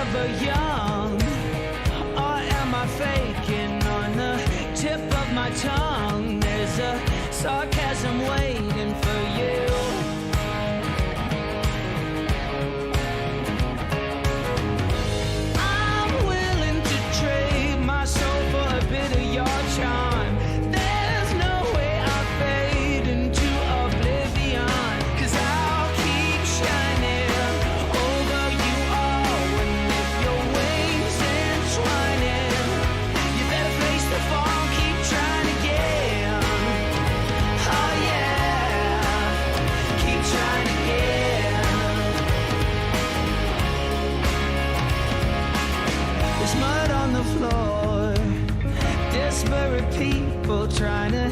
forever young? Or am I faking on the tip of my tongue? There's a sarcasm waiting for you. I'm willing to trade my soul for a bit of your charm. There's no way I'll fade into oblivion, 'cause I'll keep shining over you all. And if your wings entwining, you better face the fall, keep trying again. Oh yeah, keep trying again. There's mud on the floor, desperate people trying to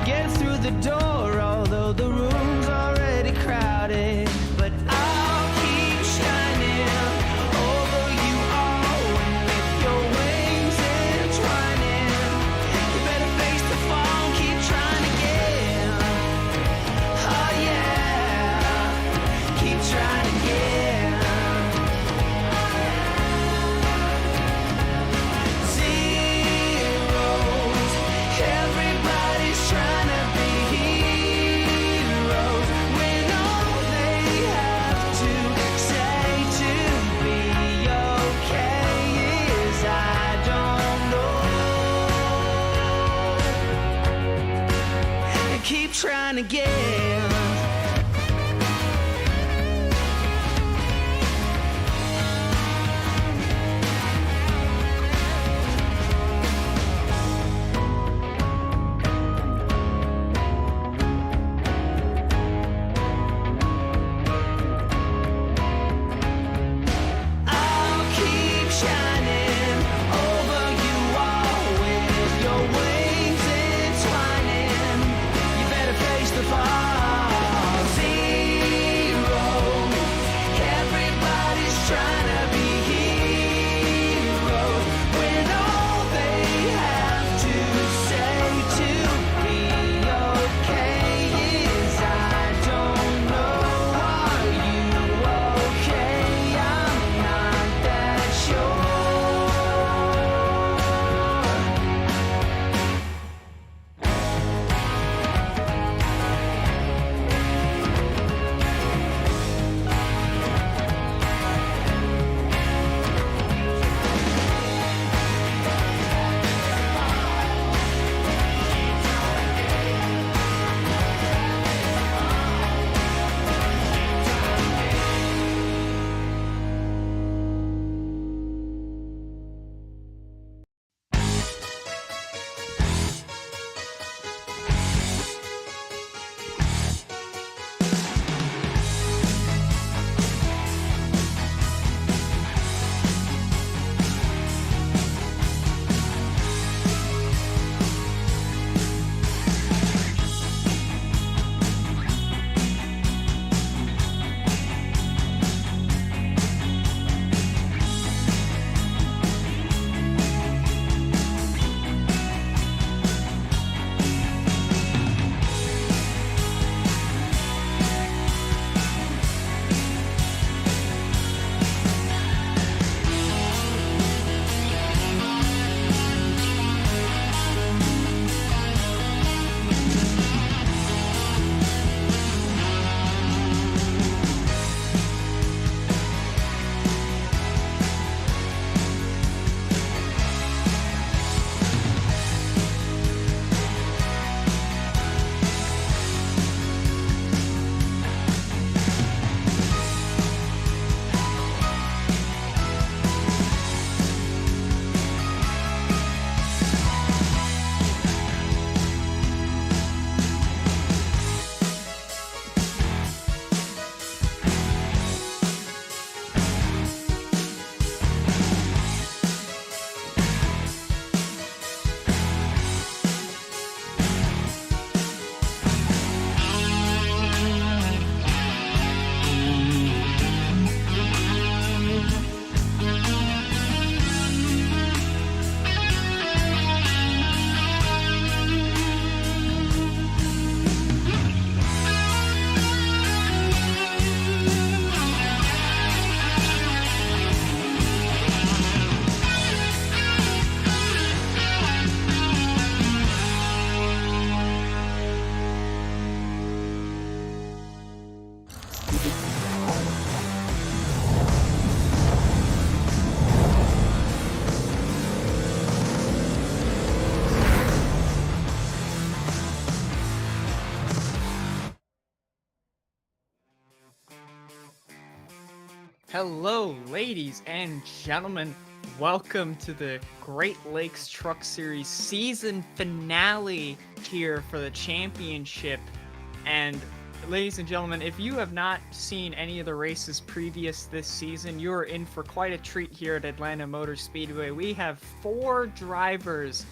get through the door, although the room's already crowded. But I'll keep shining over you all. And with your wings entwining, you better face the fall, keep trying again. Oh yeah, keep trying again. Zeros, everybody's trying to be heroes, when all they have to say to be okay is I don't know. And keep trying again. I'll keep shining over you all with your wings entwining. You better face the fall. Hello, ladies and gentlemen. Welcome to the Great Lakes Truck Series season finale here for the championship. And, ladies and gentlemen, if you have not seen any of the races previous this season, you're in for quite a treat here at Atlanta Motor Speedway. We have 4 drivers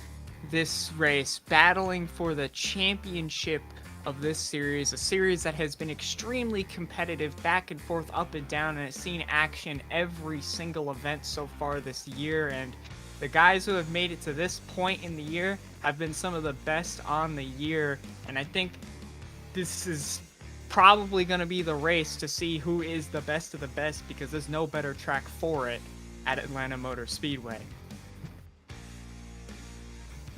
this race battling for the championship of this series, a series that has been extremely competitive, back and forth, up and down, and has seen action every single event so far this year. And the guys who have made it to this point in the year have been some of the best on the year. And I think this is probably going to be the race to see who is the best of the best, because there's no better track for it at Atlanta Motor Speedway.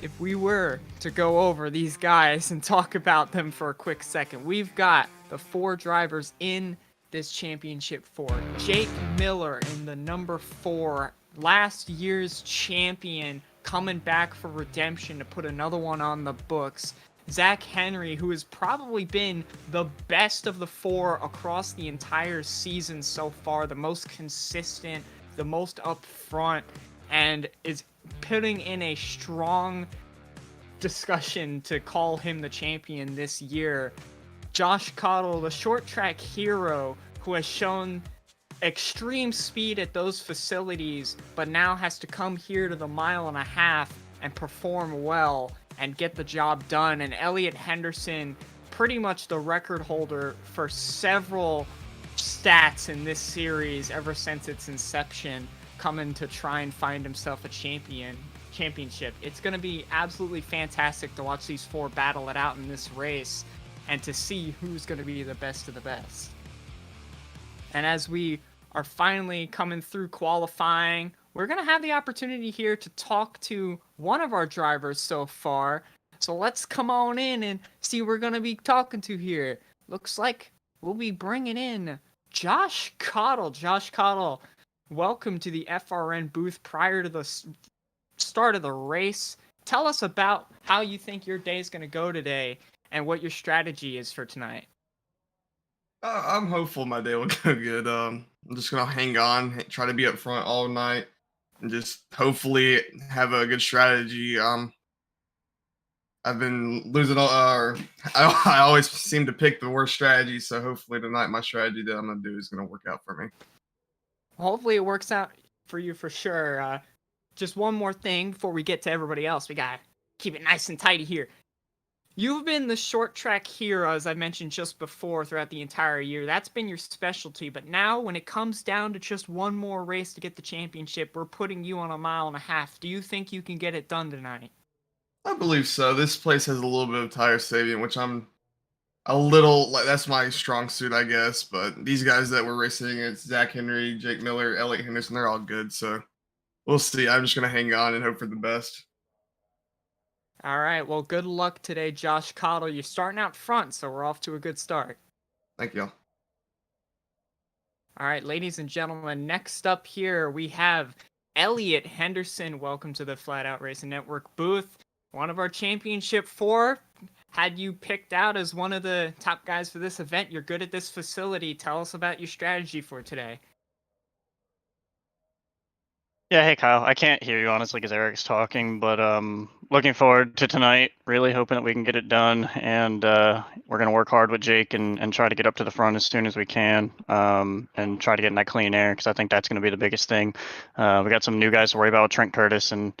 If we were to go over these guys and talk about them for a quick second, we've got the 4 drivers in this championship for Jake Miller in the number 4, last year's champion, coming back for redemption to put another one on the books. Zach Henry, who has probably been the best of the 4 across the entire season so far, the most consistent, the most upfront, and is putting in a strong discussion to call him the champion this year. Josh Cottle, the short track hero, who has shown extreme speed at those facilities, but now has to come here to the 1.5 miles and perform well and get the job done. And Elliot Henderson, pretty much the record holder for several stats in this series ever since its inception, coming to try and find himself a championship. It's going to be absolutely fantastic to watch these 4 battle it out in this race and to see who's going to be the best of the best. And as we are finally coming through qualifying, we're going to have the opportunity here to talk to one of our drivers so far. So let's come on in and see who we're going to be talking to here. Looks like we'll be bringing in Josh Cottle. Josh Cottle, welcome to the FRN booth prior to the start of the race. Tell us about how you think your day is going to go today and what your strategy is for tonight. I'm hopeful my day will go good. I'm just gonna hang on, try to be up front all night, and just hopefully have a good strategy. I've been losing all, I always seem to pick the worst strategy, so hopefully tonight my strategy that I'm gonna do is gonna work out for me. Hopefully it works out for you for sure. Just one more thing before we get to everybody else. We gotta keep it nice and tidy here. You've been the short track hero, as I mentioned just before, throughout the entire year. That's been your specialty. But now, when it comes down to just one more race to get the championship, we're putting you on 1.5 miles. Do you think you can get it done tonight? I believe so. This place has a little bit of tire saving, which I'm a little like that's my strong suit, I guess. But these guys that we're racing against, Zach Henry, Jake Miller, Elliot Henderson, they're all good. So we'll see. I'm just gonna hang on and hope for the best. All right, well, good luck today, Josh Cottle. You're starting out front, so we're off to a good start. Thank y'all. All right, ladies and gentlemen, next up here we have Elliot Henderson. Welcome to the Flatout Racing Network booth. One of our championship 4 had you picked out as one of the top guys for this event. You're good at this facility. Tell us about your strategy for today. Yeah, hey Kyle. I can't hear you honestly because Eric's talking, but looking forward to tonight. Really hoping that we can get it done, and we're gonna work hard with Jake and try to get up to the front as soon as we can, and try to get in that clean air because I think that's gonna be the biggest thing. We got some new guys to worry about with Trent Curtis and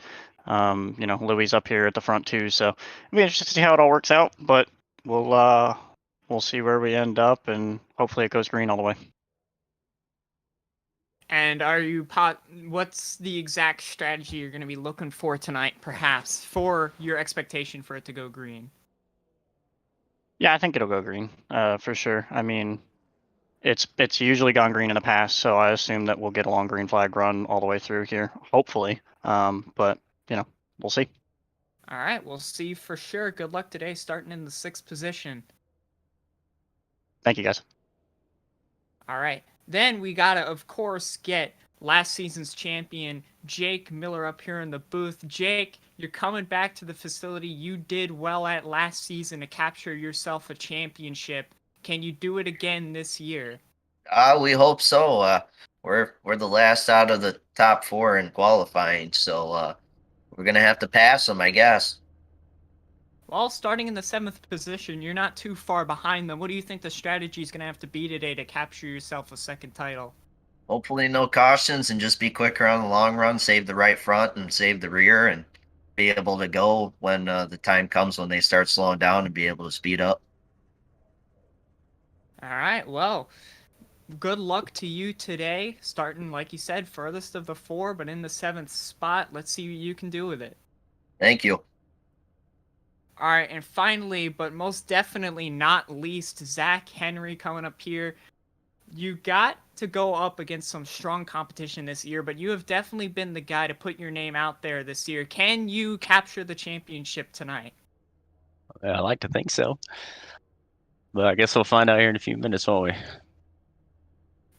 Louis up here at the front too. So it'll be interesting to see how it all works out, but we'll see where we end up, and hopefully it goes green all the way. And what's the exact strategy you're going to be looking for tonight, perhaps, for your expectation for it to go green? Yeah, I think it'll go green, for sure. I mean, it's usually gone green in the past, so I assume that we'll get a long green flag run all the way through here, hopefully. But we'll see. All right, we'll see for sure. Good luck today, starting in the 6th position. Thank you, guys. All right. Then we gotta, of course, get last season's champion, Jake Miller, up here in the booth. Jake, you're coming back to the facility you did well at last season to capture yourself a championship. Can you do it again this year? We hope so. We're the last out of the top four in qualifying, so we're gonna have to pass them, I guess. Well, starting in the 7th position, you're not too far behind them. What do you think the strategy is going to have to be today to capture yourself a second title? Hopefully, no cautions and just be quicker on the long run, save the right front and save the rear, and be able to go when the time comes when they start slowing down and be able to speed up. All right, well, good luck to you today. Starting, like you said, furthest of the 4, but in the 7th spot. Let's see what you can do with it. Thank you. All right, and finally, but most definitely not least, Zach Henry coming up here. You got to go up against some strong competition this year, but you have definitely been the guy to put your name out there this year. Can you capture the championship tonight? I like to think so. But I guess we'll find out here in a few minutes, won't we?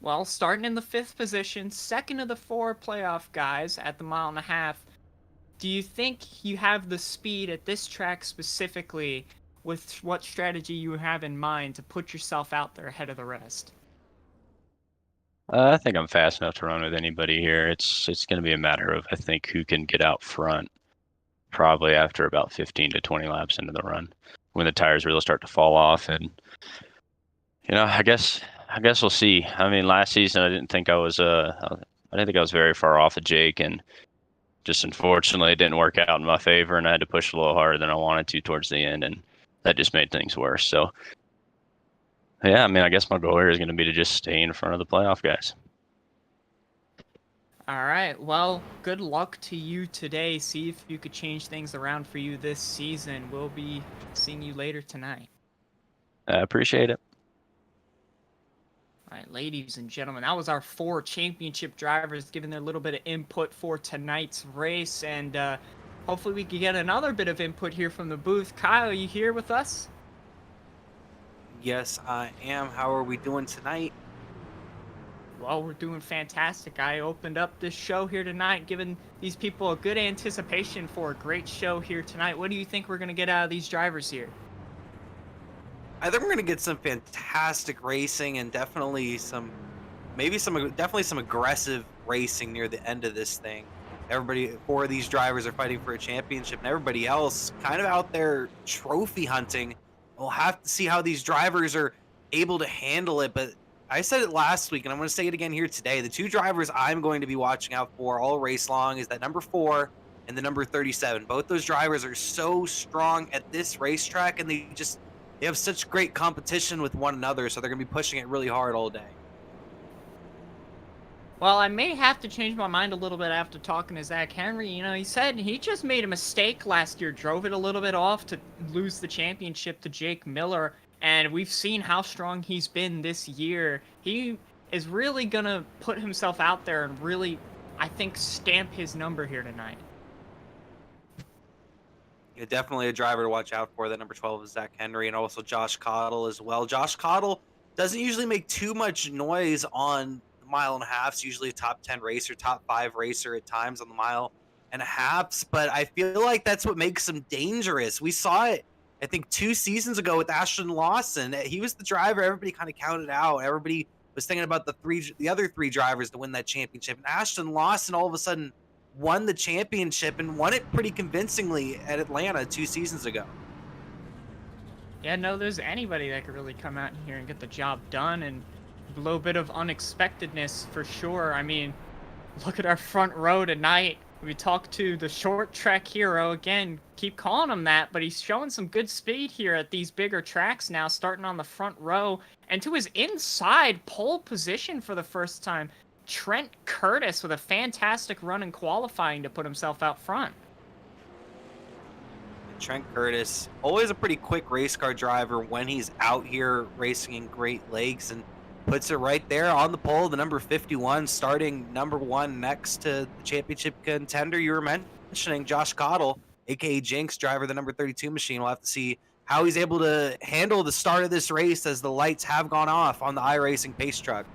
Well, starting in the 5th position, second of the 4 playoff guys at the 1.5 miles, do you think you have the speed at this track specifically with what strategy you have in mind to put yourself out there ahead of the rest? I think I'm fast enough to run with anybody here. It's going to be a matter of, I think, who can get out front probably after about 15 to 20 laps into the run when the tires really start to fall off. And, I guess we'll see. I mean, last season I didn't think I was very far off of Jake, and just unfortunately it didn't work out in my favor, and I had to push a little harder than I wanted to towards the end, and that just made things worse. So yeah, I mean, I guess my goal here is going to be to just stay in front of the playoff guys. All right, well, good luck to you today. See if you could change things around for you this season. We'll be seeing you later tonight. I appreciate it. All right, ladies and gentlemen, that was our 4 championship drivers giving their little bit of input for tonight's race, and hopefully we can get another bit of input here from the booth. Kyle, are you here with us? Yes, I am. How are we doing tonight? Well, we're doing fantastic. I opened up this show here tonight, giving these people a good anticipation for a great show here tonight. What do you think we're going to get out of these drivers here? I think we're going to get some fantastic racing and definitely some aggressive racing near the end of this thing. 4 of these drivers are fighting for a championship, and everybody else kind of out there trophy hunting. We'll have to see how these drivers are able to handle it, but I said it last week, and I'm going to say it again here today. The 2 drivers I'm going to be watching out for all race long is that number 4 and the number 37. Both those drivers are so strong at this racetrack, and they have such great competition with one another, so they're going to be pushing it really hard all day. Well, I may have to change my mind a little bit after talking to Zach Henry. He said he just made a mistake last year, drove it a little bit off to lose the championship to Jake Miller, and we've seen how strong he's been this year. He is really going to put himself out there and really, I think, stamp his number here tonight. Yeah, definitely a driver to watch out for. That number 12 is Zach Henry, and also Josh Cottle as well. Josh Cottle doesn't usually make too much noise on the 1.5 miles. Usually a top 10 racer, top 5 racer at times on the 1.5 miles. But I feel like that's what makes him dangerous. We saw it, I think, 2 seasons ago with Ashton Lawson. He was the driver everybody kind of counted out. Everybody was thinking about the other 3 drivers to win that championship. And Ashton Lawson all of a sudden won the championship and won it pretty convincingly at Atlanta 2 seasons ago. Yeah, no, there's anybody that could really come out here and get the job done, and a little bit of unexpectedness for sure. I mean, look at our front row tonight. We talked to the short track hero again, keep calling him that, but he's showing some good speed here at these bigger tracks now, starting on the front row, and to his inside pole position for the first time. Trent Curtis with a fantastic run in qualifying to put himself out front. Trent Curtis, always a pretty quick race car driver when he's out here racing in Great Lakes, and puts it right there on the pole. The number 51 starting number 1 next to the championship contender you were mentioning, Josh Cottle, aka Jinx, driver the number 32 machine. We'll have to see how he's able to handle the start of this race as the lights have gone off on the iRacing pace truck.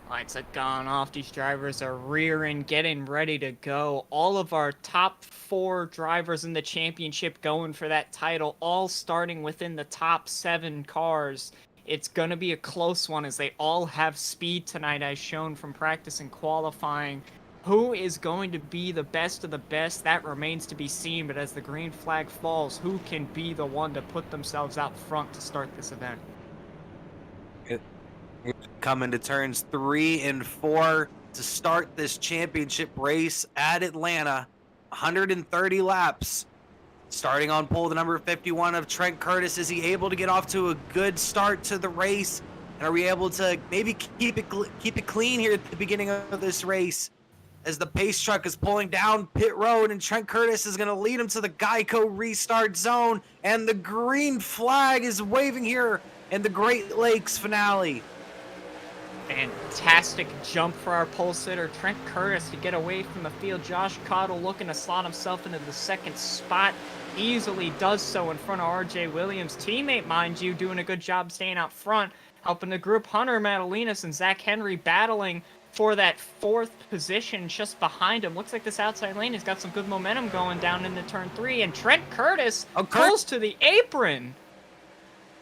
Lights have gone off. These drivers are rearing, getting ready to go. All of our top 4 drivers in the championship going for that title, all starting within the top 7 cars It's going to be a close one as they all have speed tonight, as shown from practice and qualifying. Who is going to be the best of the best? That remains to be seen, but as the green flag falls, who can be the one to put themselves out front to start this event? Coming to turns 3 and 4 to start this championship race at Atlanta. 130 laps. Starting on pole, the number 51 of Trent Curtis. Is he able to get off to a good start to the race? And are we able to maybe keep it clean here at the beginning of this race? As the pace truck is pulling down pit road, and Trent Curtis is going to lead him to the Geico restart zone. And the green flag is waving here in the Great Lakes finale. Fantastic jump for our pole sitter, Trent Curtis, to get away from the field. Josh Cottle looking to slot himself into the second spot. Easily does so in front of RJ Williams' teammate, mind you, doing a good job staying out front, helping the group. Hunter Madalinas and Zach Henry battling for that 4th position just behind him. Looks like this outside lane has got some good momentum going down into turn 3, and Trent Curtis pulls to the apron.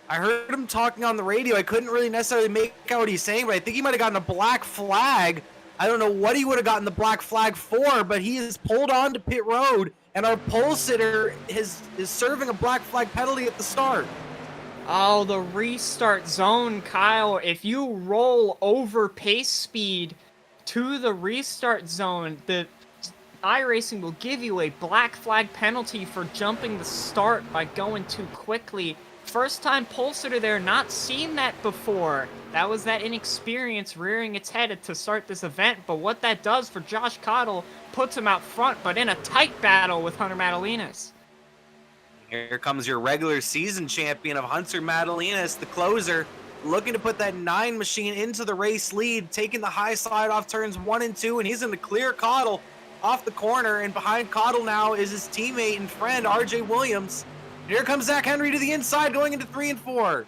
I heard him talking on the radio. I couldn't really necessarily make out what he's saying, but I think he might have gotten a black flag. I don't know what he would have gotten the black flag for, but he is pulled onto pit road, and our pole sitter is serving a black flag penalty at the start. Oh, the restart zone, Kyle. If you roll over pace speed to the restart zone, the iRacing will give you a black flag penalty for jumping the start by going too quickly. First time pole sitter there, not seen that before. That was that inexperience rearing its head to start this event, but what that does for Josh Cottle puts him out front, but in a tight battle with Hunter Madalinas. Here comes your regular season champion of Hunter Madalinas, the closer, looking to put that 9 machine into the race lead, taking the high slide off turns 1 and 2, and he's going to clear Cottle off the corner, and behind Cottle now is his teammate and friend, RJ Williams. Here comes Zach Henry to the inside, going into 3 and 4.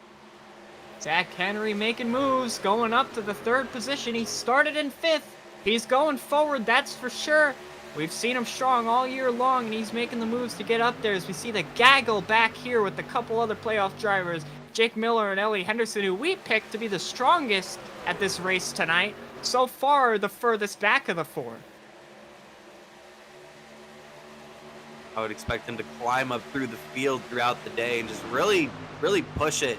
Zach Henry making moves, going up to the 3rd position. He started in 5th. He's going forward, that's for sure. We've seen him strong all year long, and he's making the moves to get up there as we see the gaggle back here with a couple other playoff drivers, Jake Miller and Ellie Henderson, who we picked to be the strongest at this race tonight. So far, the furthest back of the 4. I would expect him to climb up through the field throughout the day and just really, really push it.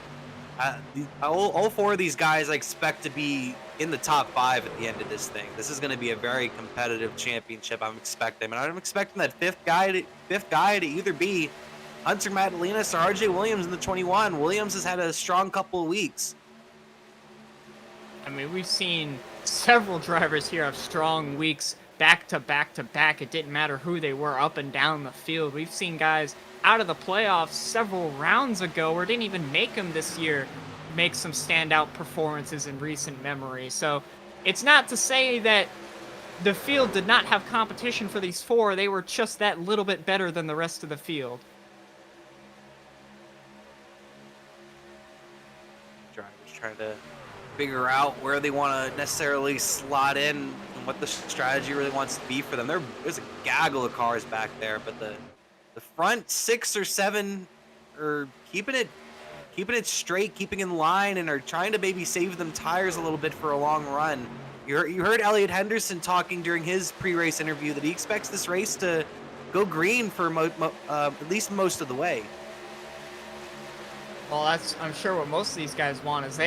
All 4 of these guys I expect to be in the top 5 at the end of this thing. This is going to be a very competitive championship. I'm expecting that 5th guy to either be Hunter Madalinas or RJ Williams in the 21. Williams has had a strong couple of weeks. I mean, we've seen several drivers here have strong weeks. Back to back to back. It didn't matter who they were up and down the field. We've seen guys out of the playoffs several rounds ago, or didn't even make them this year, make some standout performances in recent memory. So it's not to say that the field did not have competition for these 4. They were just that little bit better than the rest of the field. Drivers trying to figure out where they want to necessarily slot in, what the strategy really wants to be for them. There's a gaggle of cars back there, but the front 6 or 7 are keeping it straight, keeping in line, and are trying to maybe save them tires a little bit for a long run. You heard Elliot Henderson talking during his pre-race interview that he expects this race to go green for at least most of the way. Well, that's, I'm sure, what most of these guys want is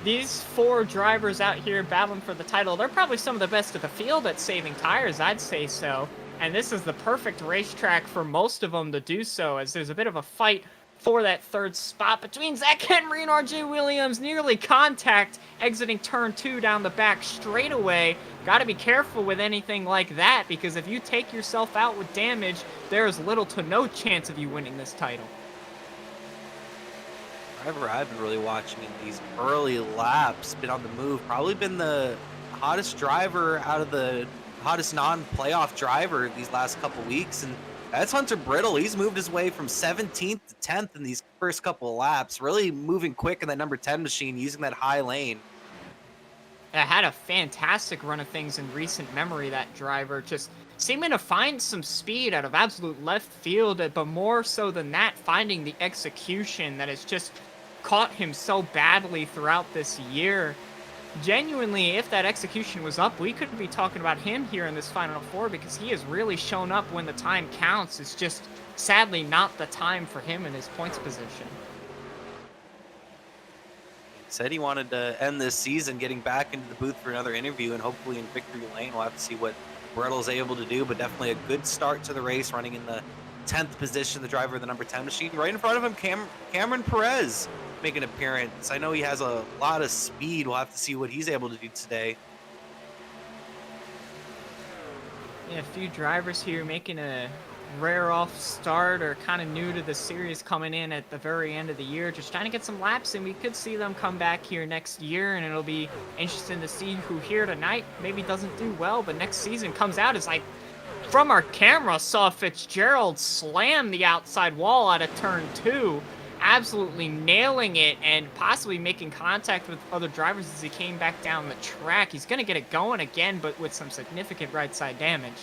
these 4 drivers out here battling for the title, they're probably some of the best of the field at saving tires, I'd say so. And this is the perfect racetrack for most of them to do so, as there's a bit of a fight for that 3rd spot between Zach Henry and RJ Williams. Nearly contact exiting turn 2 down the back straightaway. Got to be careful with anything like that, because if you take yourself out with damage, there is little to no chance of you winning this title. Driver I've been really watching in these early laps, been on the move, probably been the hottest driver out of the hottest non-playoff driver these last couple weeks, and that's Hunter Brittle. He's moved his way from 17th to 10th in these first couple of laps, really moving quick in that number 10 machine, using that high lane. Had a fantastic run of things in recent memory, that driver, just seeming to find some speed out of absolute left field, but more so than that, finding the execution that is just caught him so badly throughout this year. Genuinely, if that execution was up, we could be talking about him here in this Final Four because he has really shown up when the time counts. It's just, sadly, not the time for him in his points position. Said he wanted to end this season getting back into the booth for another interview, and hopefully in victory lane we'll have to see what Brettle's able to do, but definitely a good start to the race, running in the 10th position, the driver of the number 10 machine. Right in front of him, Cameron Perez make an appearance. I know he has a lot of speed. We'll have to see what he's able to do today. Yeah, a few drivers here making a rare off start or kind of new to the series coming in at the very end of the year, just trying to get some laps, and we could see them come back here next year, and it'll be interesting to see who here tonight maybe doesn't do well, but next season comes out as like, from our camera, saw Fitzgerald slam the outside wall out of turn 2, absolutely nailing it and possibly making contact with other drivers as he came back down the track. He's going to get it going again, but with some significant right side damage.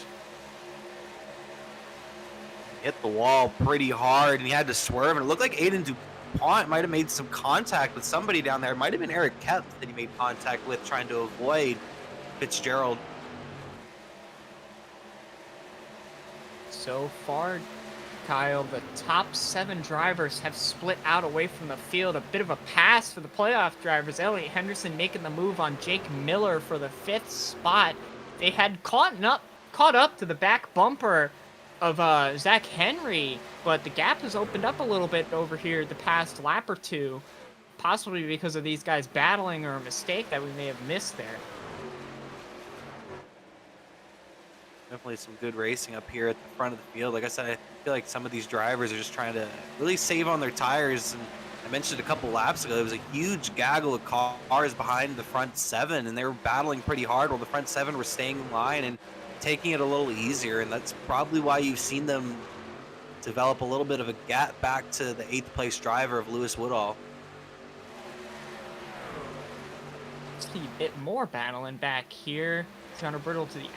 Hit the wall pretty hard, and he had to swerve, and it looked like Aiden DuPont might have made some contact with somebody down there. It might have been Eric Kepf that he made contact with, trying to avoid Fitzgerald. So far, Kyle, the top 7 drivers have split out away from the field. A bit of a pass for the playoff drivers. Elliot Henderson making the move on Jake Miller for the 5th spot. They had caught up to the back bumper of Zach Henry, but the gap has opened up a little bit over here the past lap or two, possibly because of these guys battling or a mistake that we may have missed there. Definitely some good racing up here at the front of the field. Like I said, I feel like some of these drivers are just trying to really save on their tires. And I mentioned a couple laps ago, there was a huge gaggle of cars behind the front 7, and they were battling pretty hard while the front 7 were staying in line and taking it a little easier. And that's probably why you've seen them develop a little bit of a gap back to the 8th place driver of Lewis Woodall. See a bit more battling back here. Connor Brittle to the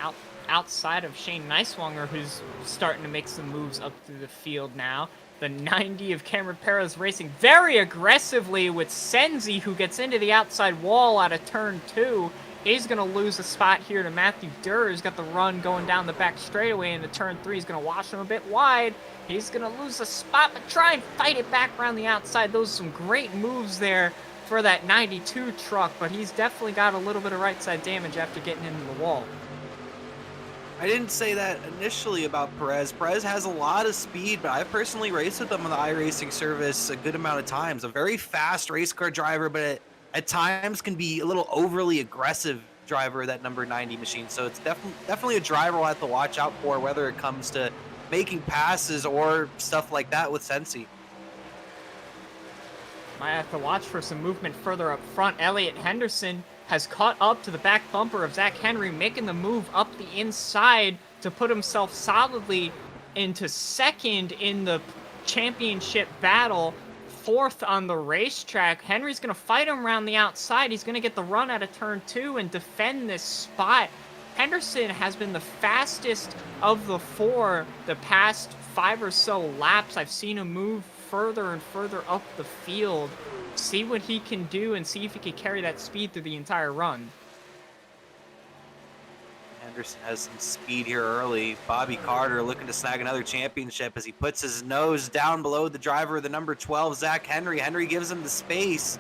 outside of Shane Neiswanger, who's starting to make some moves up through the field now. The 90 of Cameron Perez racing very aggressively with Senzi, who gets into the outside wall out of turn 2. He's going to lose a spot here to Matthew Durr, who's got the run going down the back straightaway into turn 3. He's going to wash him a bit wide. He's going to lose a spot, but try and fight it back around the outside. Those are some great moves there for that 92 truck, but he's definitely got a little bit of right side damage after getting into the wall. I didn't say that initially about Perez. Perez has a lot of speed, but I've personally raced with him on the iRacing service a good amount of times. A very fast race car driver, but at times can be a little overly aggressive driver of that number 90 machine. So it's definitely a driver we'll have to watch out for, whether it comes to making passes or stuff like that with Sensi. Might have to watch for some movement further up front. Elliot Henderson has caught up to the back bumper of Zach Henry, making the move up the inside to put himself solidly into 2nd in the championship battle, 4th on the racetrack. Henry's going to fight him around the outside. He's going to get the run out of turn 2 and defend this spot. Henderson has been the fastest of the 4 the past 5 or so laps. I've seen him move further and further up the field. See what he can do and see if he can carry that speed through the entire run. Henderson has some speed here early. Bobby Carter looking to snag another championship as he puts his nose down below the driver of the number 12, Zach Henry. Henry gives him the space,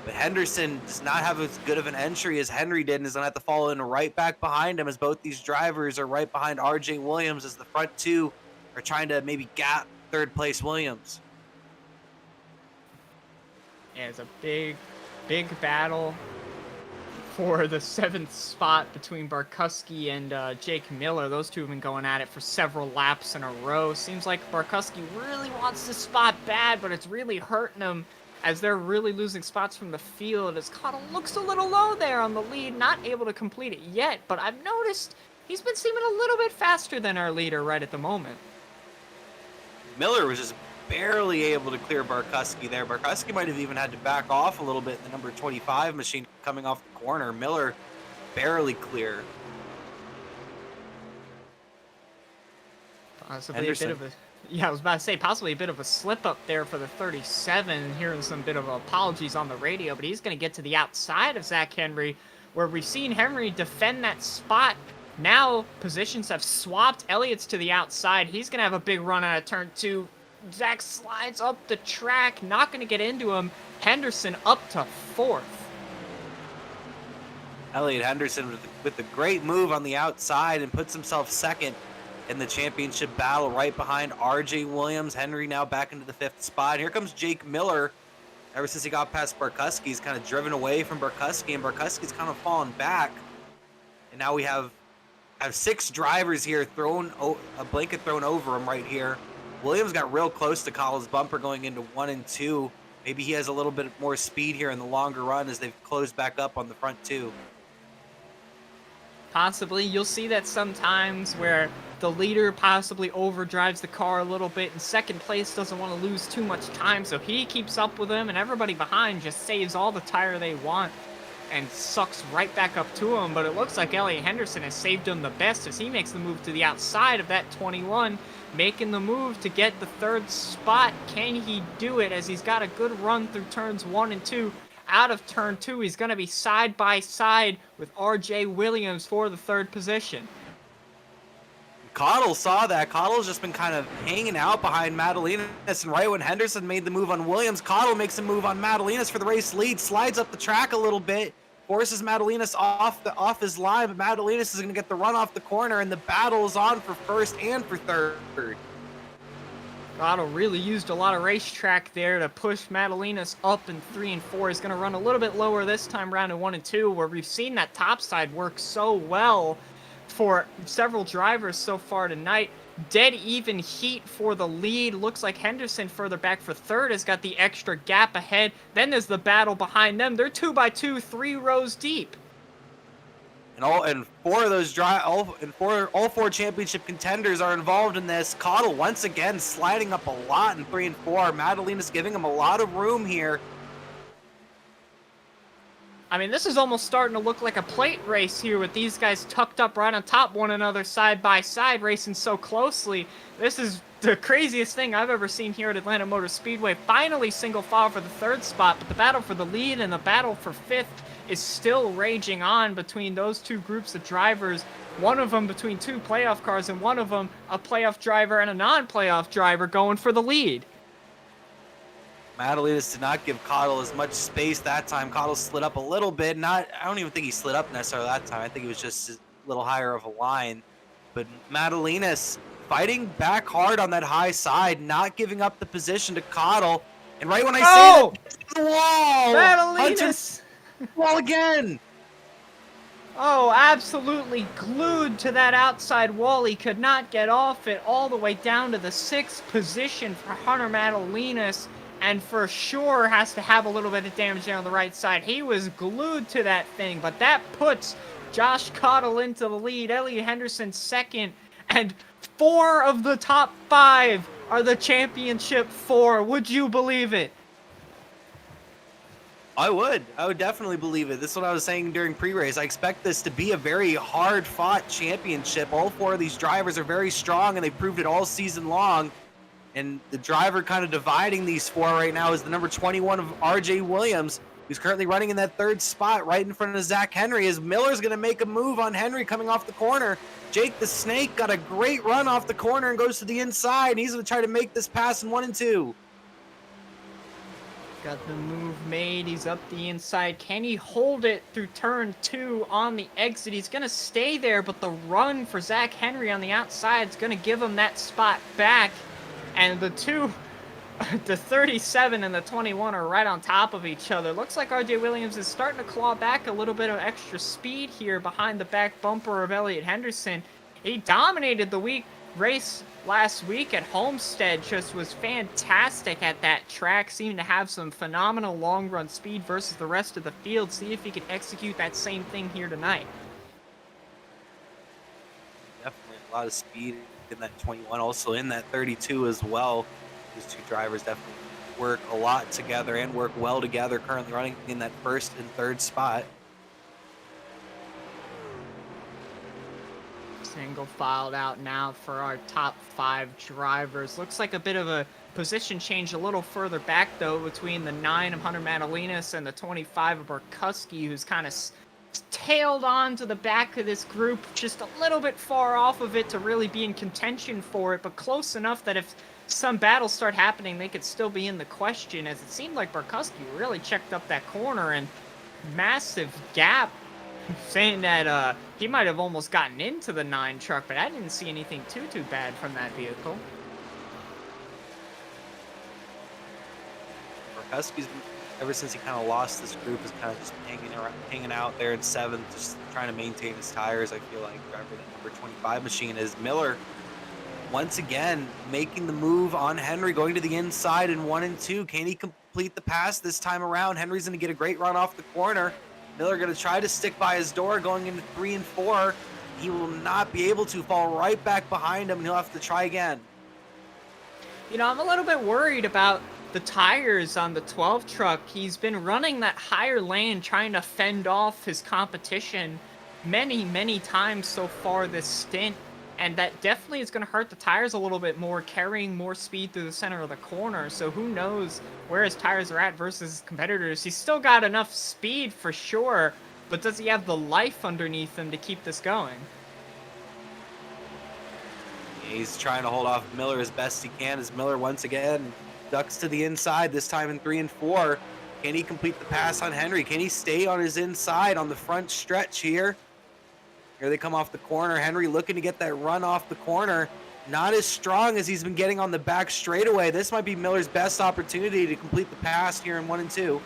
but Henderson does not have as good of an entry as Henry did and is going to have to follow in right back behind him, as both these drivers are right behind RJ Williams as the front 2 are trying to maybe gap 3rd place Williams. Yeah, it's a big battle for the 7th spot between Barkowski and Jake Miller. Those two have been going at it for several laps in a row. Seems like Barkowski really wants this spot bad, but it's really hurting him as they're really losing spots from the field. As Cottle looks a little low there on the lead, not able to complete it yet, but I've noticed he's been seeming a little bit faster than our leader right at the moment. Miller was just barely able to clear Barkowski there. Barkowski might have even had to back off a little bit. The number 25 machine coming off the corner. Miller barely clear. Possibly Henderson. a bit of a I was about to say possibly a bit of a slip up there for the 37, hearing some bit of apologies on the radio, but he's going to get to the outside of Zach Henry, where we've seen Henry defend that spot. Now positions have swapped. Elliott's to the outside. He's going to have a big run out of turn 2. Zach slides up the track, not going to get into him. Henderson up to 4th. Elliott Henderson with a great move on the outside and puts himself second in the championship battle, right behind R.J. Williams. Henry now back into the 5th spot. Here comes Jake Miller. Ever since he got past Barkuski, he's kind of driven away from Barkuski, and Barkuski's kind of fallen back. And now we have 6 drivers here, a blanket thrown over him right here. Williams got real close to Cottle's bumper going into 1 and 2. Maybe he has a little bit more speed here in the longer run as they've closed back up on the front 2. Possibly. You'll see that sometimes where the leader possibly overdrives the car a little bit, and second place doesn't want to lose too much time, so he keeps up with them, and everybody behind just saves all the tire they want and sucks right back up to him. But it looks like Elliott Henderson has saved him the best as he makes the move to the outside of that 21, making the move to get the 3rd spot. Can he do it as he's got a good run through turns 1 and 2? Out of turn 2, he's going to be side by side with R.J. Williams for the 3rd position. Cottle saw that. Cottle's just been kind of hanging out behind Madalinas, and right when Henderson made the move on Williams, Cottle makes a move on Madalinas for the race lead, slides up the track a little bit, forces Madalinas off his line, but Madalinas is going to get the run off the corner, and the battle is on for 1st and for 3rd. Cottle really used a lot of racetrack there to push Madalinas up in 3 and 4. He's going to run a little bit lower this time around in 1 and 2, where we've seen that top side work so well for several drivers so far tonight. Dead even heat for the lead. Looks like Henderson further back for 3rd has got the extra gap ahead. Then there's the battle behind them. They're 2 by 2, 3 rows deep. And 4 of those all 4 championship contenders are involved in this. Cottle once again sliding up a lot in 3 and 4. Madalina's giving him a lot of room here. I mean, this is almost starting to look like a plate race here with these guys tucked up right on top one another side by side, racing so closely. This is the craziest thing I've ever seen here at Atlanta Motor Speedway. Finally single file for the 3rd spot, but the battle for the lead and the battle for 5th is still raging on between those 2 groups of drivers. One of them between 2 playoff cars, and one of them a playoff driver and a non-playoff driver going for the lead. Madalinas did not give Cottle as much space that time. Cottle slid up a little bit. I don't even think he slid up necessarily that time. I think it was just a little higher of a line. But Madalinas fighting back hard on that high side, not giving up the position to Cottle. And right when I say that, the wall! Madalinas! Wall again! Oh, absolutely glued to that outside wall. He could not get off it, all the way down to the 6th position for Hunter Madalinas, and for sure has to have a little bit of damage there on the right side. He was glued to that thing, but that puts Josh Cottle into the lead. Elliott Henderson 2nd, and 4 of the top 5 are the championship 4. Would you believe it? I would definitely believe it. This is what I was saying during pre-race. I expect this to be a very hard-fought championship. All 4 of these drivers are very strong, and they proved it all season long. And the driver kind of dividing these 4 right now is the number 21 of R.J. Williams, who's currently running in that 3rd spot right in front of Zach Henry, as Miller's going to make a move on Henry coming off the corner. Jake the Snake got a great run off the corner and goes to the inside, and he's going to try to make this pass in 1 and 2. Got the move made. He's up the inside. Can he hold it through turn 2 on the exit? He's going to stay there, but the run for Zach Henry on the outside is going to give him that spot back. And the 37 and the 21 are right on top of each other. Looks like R.J. Williams is starting to claw back a little bit of extra speed here behind the back bumper of Elliott Henderson. He dominated the race last week at Homestead, just was fantastic at that track, seemed to have some phenomenal long run speed versus the rest of the field. See if he can execute that same thing here tonight. Definitely a lot of speed in that 21, also in that 32 as well. These 2 drivers definitely work a lot together and work well together, currently running in that 1st and 3rd spot. Single filed out now for our top 5 drivers. Looks like a bit of a position change a little further back, though, between the 9 of Hunter Madalinas and the 25 of Barkuski, who's kind of tailed on to the back of this group, just a little bit far off of it to really be in contention for it, but close enough that if some battles start happening, they could still be in the question, as it seemed like Barkuski really checked up that corner, and massive gap, saying that he might have almost gotten into the 9 truck, but I didn't see anything too bad from that vehicle. Husky's, ever since he kind of lost this group, is kind of just hanging out there in 7th, just trying to maintain his tires. I feel like driver that number 25 machine is Miller. Once again, making the move on Henry, going to the inside in 1 and 2. Can he complete the pass this time around? Henry's going to get a great run off the corner. Miller going to try to stick by his door going into 3 and 4. He will not be able to, fall right back behind him, and he'll have to try again. You know, I'm a little bit worried about the tires on the 12 truck. He's been running that higher lane, trying to fend off his competition many times so far this stint, and that definitely is going to hurt the tires a little bit more, carrying more speed through the center of the corner. So who knows where his tires are at versus his competitors. He's still got enough speed for sure, but does he have the life underneath him to keep this going? He's trying to hold off Miller as best he can, as Miller once again ducks to the inside, this time in 3 and 4. Can he complete the pass on Henry? Can he stay on his inside on the front stretch here? Here they come off the corner. Henry looking to get that run off the corner. Not as strong as he's been getting on the back straightaway. This might be Miller's best opportunity to complete the pass here in 1 and 2.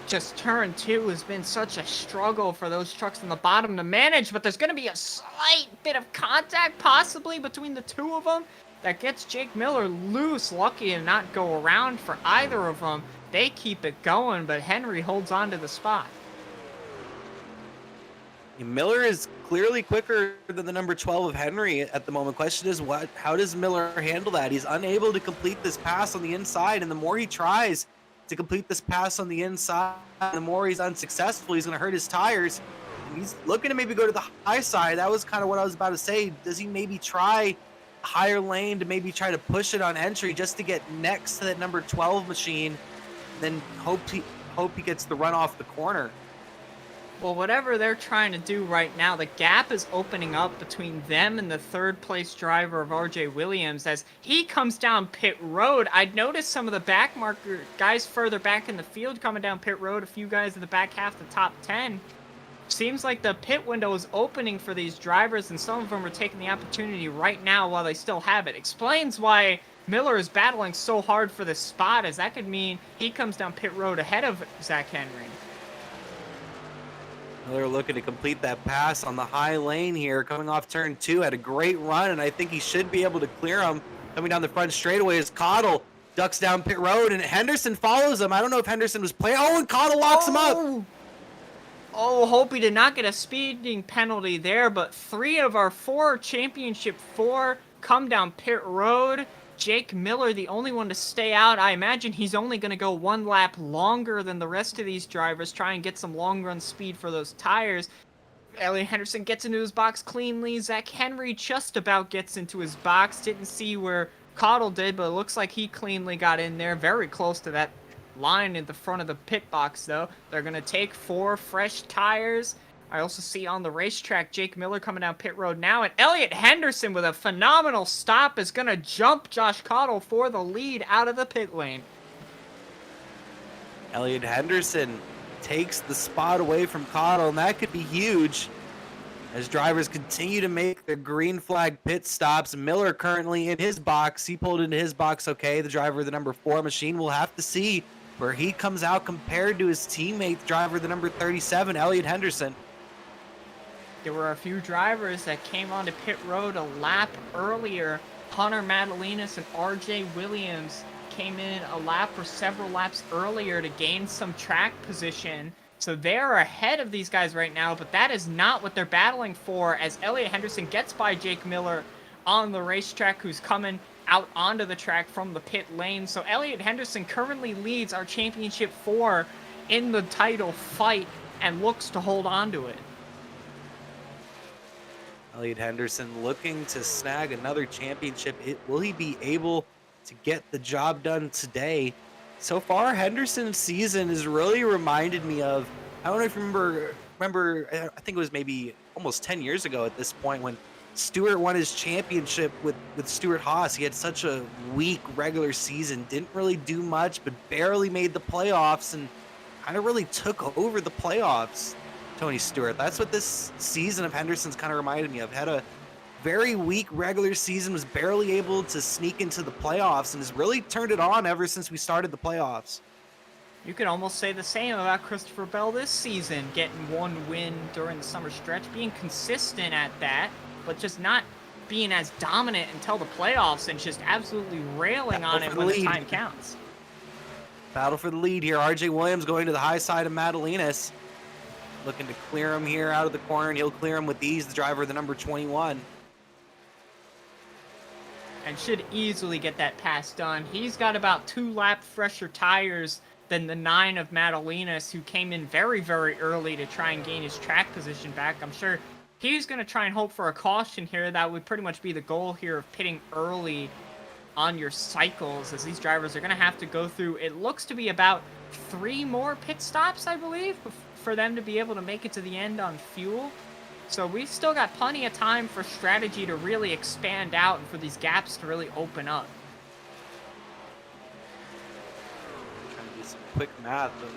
Just turn 2 has been such a struggle for those trucks in the bottom to manage, but there's going to be a slight bit of contact possibly between the 2 of them that gets Jake Miller loose. Lucky to not go around for either of them. They keep it going, but Henry holds on to the spot. Miller is clearly quicker than the number 12 of Henry at the moment. Question is, how does Miller handle that? He's unable to complete this pass on the inside, and the more he tries to complete this pass on the inside, the more he's unsuccessful. He's going to hurt his tires. And he's looking to maybe go to the high side. That was kind of what I was about to say. Does he maybe try a higher lane to maybe try to push it on entry just to get next to that number 12 machine, then hope he gets the run off the corner? Well, whatever they're trying to do right now, the gap is opening up between them and the 3rd place driver of RJ Williams as he comes down pit road. I'd noticed some of the back marker guys further back in the field coming down pit road, a few guys in the back half of the top 10. Seems like the pit window is opening for these drivers, and some of them are taking the opportunity right now while they still have it. Explains why Miller is battling so hard for this spot, as that could mean he comes down pit road ahead of Zach Henry. Miller looking to complete that pass on the high lane here, coming off turn 2, had a great run, and I think he should be able to clear him. Coming down the front straightaway is Cottle, ducks down pit road, and Henderson follows him. I don't know if Henderson was playing. Oh, and Cottle locks him up. Oh, hope he did not get a speeding penalty there, but 3 of our 4 championship 4 come down pit road. Jake Miller, the only one to stay out. I imagine he's only going to go 1 lap longer than the rest of these drivers, try and get some long run speed for those tires. Elliot Henderson gets into his box cleanly. Zach Henry just about gets into his box. Didn't see where Cottle did, but it looks like he cleanly got in there. Very close to that line in the front of the pit box, though. They're going to take 4 fresh tires. I also see on the racetrack Jake Miller coming down pit road now, and Elliot Henderson with a phenomenal stop is going to jump Josh Cottle for the lead out of the pit lane. Elliot Henderson takes the spot away from Cottle, and that could be huge as drivers continue to make their green flag pit stops. Miller currently in his box. He pulled into his box okay. The driver of the number 4 machine, will have to see where he comes out compared to his teammate, driver of the number 37, Elliot Henderson. There were a few drivers that came onto pit road a lap earlier. Hunter Madalinas and RJ Williams came in a lap or several laps earlier to gain some track position. So they're ahead of these guys right now, but that is not what they're battling for, as Elliot Henderson gets by Jake Miller on the racetrack, who's coming out onto the track from the pit lane. So Elliot Henderson currently leads our championship 4 in the title fight and looks to hold on to it. Elliot Henderson looking to snag another championship. Will he be able to get the job done today? So far, Henderson's season has really reminded me of, I don't know if you remember, I think it was maybe almost 10 years ago at this point when Stewart won his championship with Stuart Haas. He had such a weak regular season, didn't really do much, but barely made the playoffs and kind of really took over the playoffs. Tony Stewart. That's what this season of Henderson's kind of reminded me of. Had a very weak regular season, was barely able to sneak into the playoffs, and has really turned it on ever since we started the playoffs. You could almost say the same about Christopher Bell this season, getting one win during the summer stretch, being consistent at that, but just not being as dominant until the playoffs and just absolutely railing on it when the time counts. Battle for the lead here. RJ Williams going to the high side of Madalinas. Looking to clear him here out of the corner, and he'll clear him with ease, the driver of the number 21. And should easily get that pass done. He's got about 2 lap fresher tires than the 9 of Madalinas, who came in very, very early to try and gain his track position back. I'm sure he's going to try and hope for a caution here. That would pretty much be the goal here of pitting early on your cycles, as these drivers are going to have to go through, it looks to be about 3 more pit stops, I believe, for them to be able to make it to the end on fuel. So we've still got plenty of time for strategy to really expand out and for these gaps to really open up. I'm trying to do some quick math, but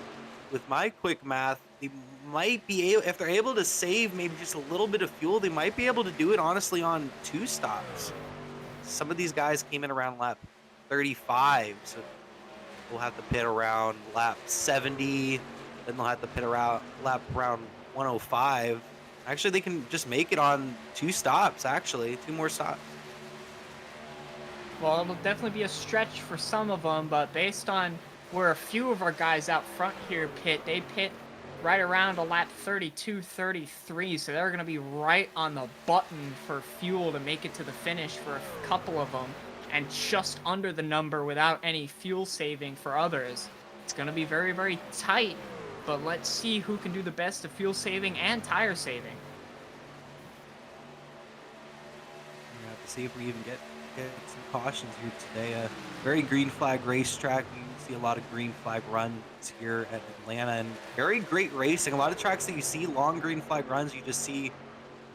with my quick math, they might be able, if they're able to save maybe just a little bit of fuel, they might be able to do it honestly on 2 stops. Some of these guys came in around lap 35, so we'll have to pit around lap 70. Then they'll have to pit around lap around 105. Actually, they can just make it on 2 stops, actually. 2 more stops. Well, it'll definitely be a stretch for some of them, but based on where a few of our guys out front here pit, they pit right around a lap 32, 33, so they're going to be right on the button for fuel to make it to the finish for a couple of them, and just under the number without any fuel saving for others. It's going to be very, very tight. But let's see who can do the best of fuel saving and tire saving. We have to see if we even get some cautions here today. A very green flag racetrack. You see a lot of green flag runs here at Atlanta, and very great racing. A lot of tracks that you see long green flag runs, you just see a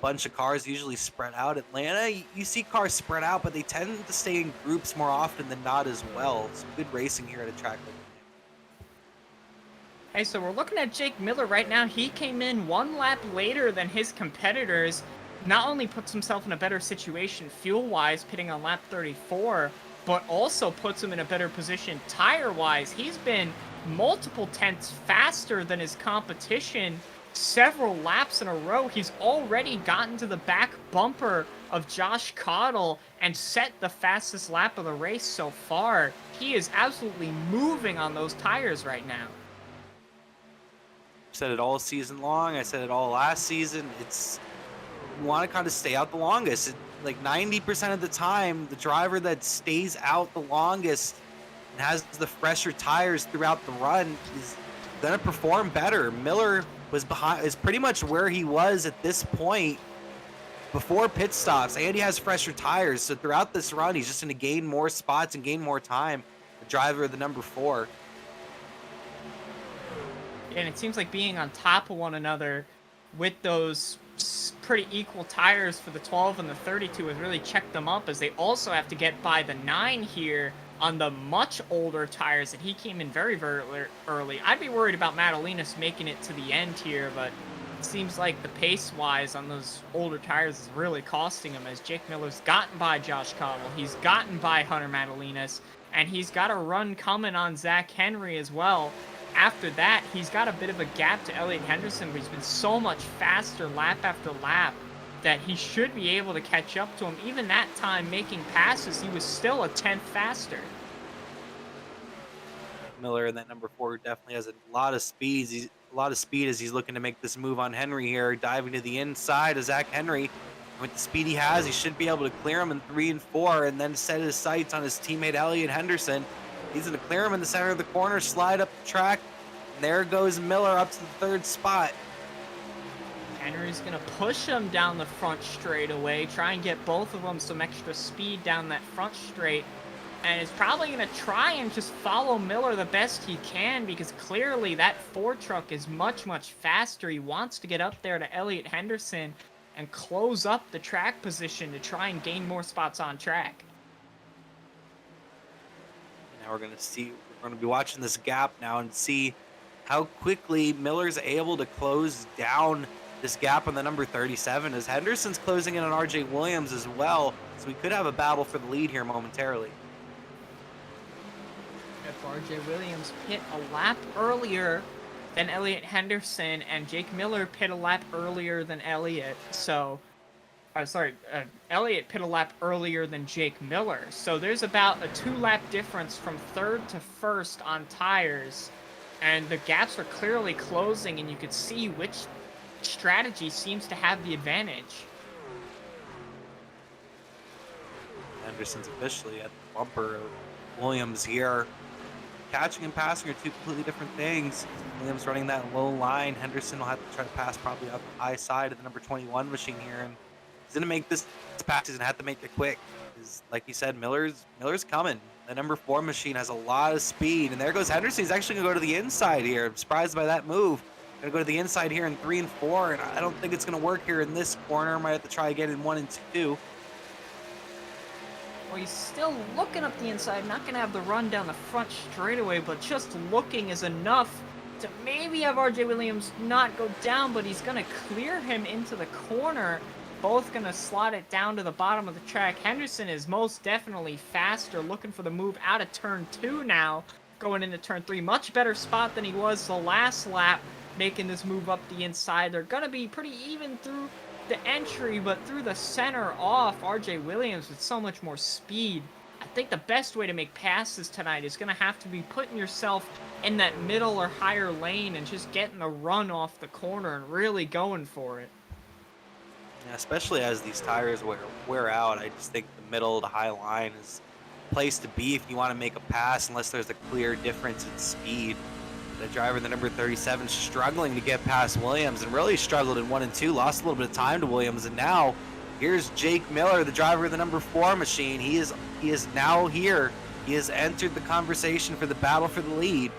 bunch of cars usually spread out. Atlanta, you see cars spread out, but they tend to stay in groups more often than not as well. Some good racing here at a track like Hey, so we're looking at Jake Miller right now. He came in 1 lap later than his competitors. Not only puts himself in a better situation fuel-wise, pitting on lap 34, but also puts him in a better position tire-wise. He's been multiple tenths faster than his competition several laps in a row. He's already gotten to the back bumper of Josh Cottle and set the fastest lap of the race so far. He is absolutely moving on those tires right now. said it all season long. I said it all last season. You want to kind of stay out the longest. Like 90% of the time, the driver that stays out the longest and has the fresher tires throughout the run is going to perform better. Miller is pretty much where he was at this point before pit stops, and he has fresher tires. So throughout this run, he's just going to gain more spots and gain more time. The driver of the number 4. And it seems like being on top of one another with those pretty equal tires for the 12 and the 32 has really checked them up, as they also have to get by the 9 here on the much older tires that he came in very, very early. I'd be worried about Madalinas making it to the end here, but it seems like the pace-wise on those older tires is really costing him, as Jake Miller's gotten by Josh Cottle, he's gotten by Hunter Madalinas, and he's got a run coming on Zach Henry as well. After that, he's got a bit of a gap to Elliot Henderson, but he's been so much faster lap after lap that he should be able to catch up to him. Even that time making passes, he was still a tenth faster. Miller in that number 4 definitely has a lot of speed. As he's looking to make this move on Henry here, diving to the inside of Zach Henry. With the speed he has, he should be able to clear him in 3 and 4, and then set his sights on his teammate Elliot Henderson. He's going to clear him in the center of the corner, slide up the track, and there goes Miller up to the 3rd spot. Henry's going to push him down the front straightaway, try and get both of them some extra speed down that front straight. And is probably going to try and just follow Miller the best he can, because clearly that Ford truck is much, much faster. He wants to get up there to Elliott Henderson and close up the track position to try and gain more spots on track. Now we're going to be watching this gap now and see how quickly Miller's able to close down this gap on the number 37, as Henderson's closing in on RJ Williams as well. So we could have a battle for the lead here momentarily. If RJ Williams pit a lap earlier than Elliott Henderson, and Jake Miller pit a lap earlier than Elliott, Elliott pit a lap earlier than Jake Miller. So there's about a 2-lap difference from third to first on tires, and the gaps are clearly closing, and you could see which strategy seems to have the advantage. Henderson's officially at the bumper of Williams here. Catching and passing are two completely different things. Williams running that low line. Henderson will have to try to pass probably out the high side of the number 21 machine here, and he's going to make this pass. He's going to have to make it quick. Like you said, Miller's coming. The number 4 machine has a lot of speed, and there goes Henderson. He's actually going to go to the inside here. I'm surprised by that move. Going to go to the inside here in 3 and 4, and I don't think it's going to work here in this corner. Might have to try again in 1 and 2. Well, he's still looking up the inside, not going to have the run down the front straightaway, but just looking is enough to maybe have RJ Williams not go down, but he's going to clear him into the corner. Both going to slot it down to the bottom of the track. Henderson is most definitely faster, looking for the move out of turn 2 now, going into turn 3. Much better spot than he was the last lap, making this move up the inside. They're going to be pretty even through the entry, but through the center off, RJ Williams with so much more speed. I think the best way to make passes tonight is going to have to be putting yourself in that middle or higher lane and just getting a run off the corner and really going for it. Yeah, especially as these tires wear out, I just think the middle to high line is the place to be if you want to make a pass, unless there's a clear difference in speed. The driver, the number 37, struggling to get past Williams, and really struggled in 1 and 2, lost a little bit of time to Williams, and now here's Jake Miller, the driver of the number 4 machine. He is now here. He has entered the conversation for the battle for the lead.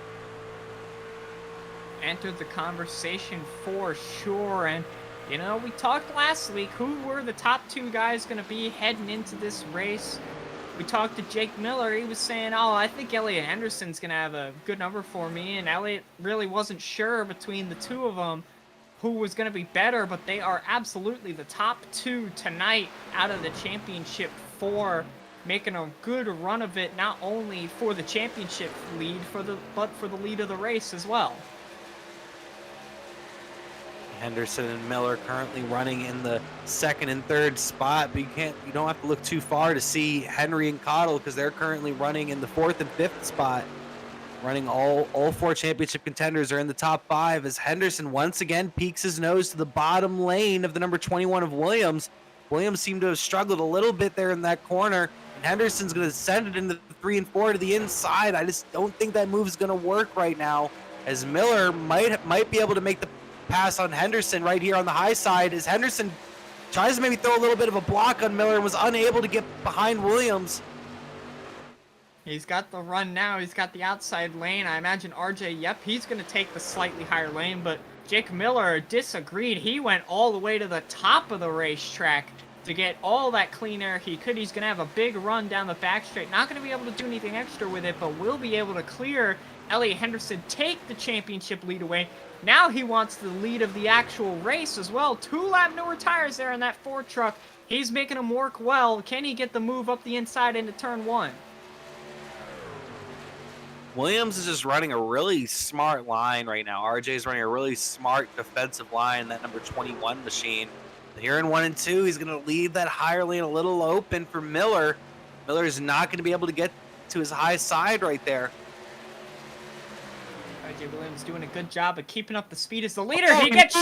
Entered the conversation for sure, and you know, we talked last week who were the top 2 guys going to be heading into this race. We talked to Jake Miller. He was saying, oh, I think Elliott Henderson's going to have a good number for me. And Elliott really wasn't sure between the two of them who was going to be better, but they are absolutely the top 2 tonight out of the championship 4, making a good run of it, not only for the championship lead, but for the lead of the race as well. Henderson and Miller currently running in the 2nd and 3rd spot, but you don't have to look too far to see Henry and Cottle, because they're currently running in the 4th and 5th spot. Running all 4 championship contenders are in the top 5, as Henderson once again peeks his nose to the bottom lane of the number 21 of Williams. Williams seemed to have struggled a little bit there in that corner, and Henderson's going to send it into the 3 and 4 to the inside. I just don't think that move is going to work right now, as Miller might be able to make the pass on Henderson right here on the high side, as Henderson tries to maybe throw a little bit of a block on Miller and was unable to get behind Williams. He's got the run now. He's got the outside lane. I imagine RJ, he's going to take the slightly higher lane, but Jake Miller disagreed. He went all the way to the top of the racetrack to get all that clean air he could. He's going to have a big run down the back straight. Not going to be able to do anything extra with it, but will be able to clear Elliott Henderson, take the championship lead away. Now he wants the lead of the actual race as well. 2-lap newer tires there in that Ford truck. He's making them work well. Can he get the move up the inside into turn 1? Williams is just running a really smart line right now. RJ is running a really smart defensive line, that number 21 machine. Here in 1 and 2, he's going to leave that higher lane a little open for Miller. Miller is not going to be able to get to his high side right there. RJ Williams doing a good job of keeping up the speed as the leader. He gets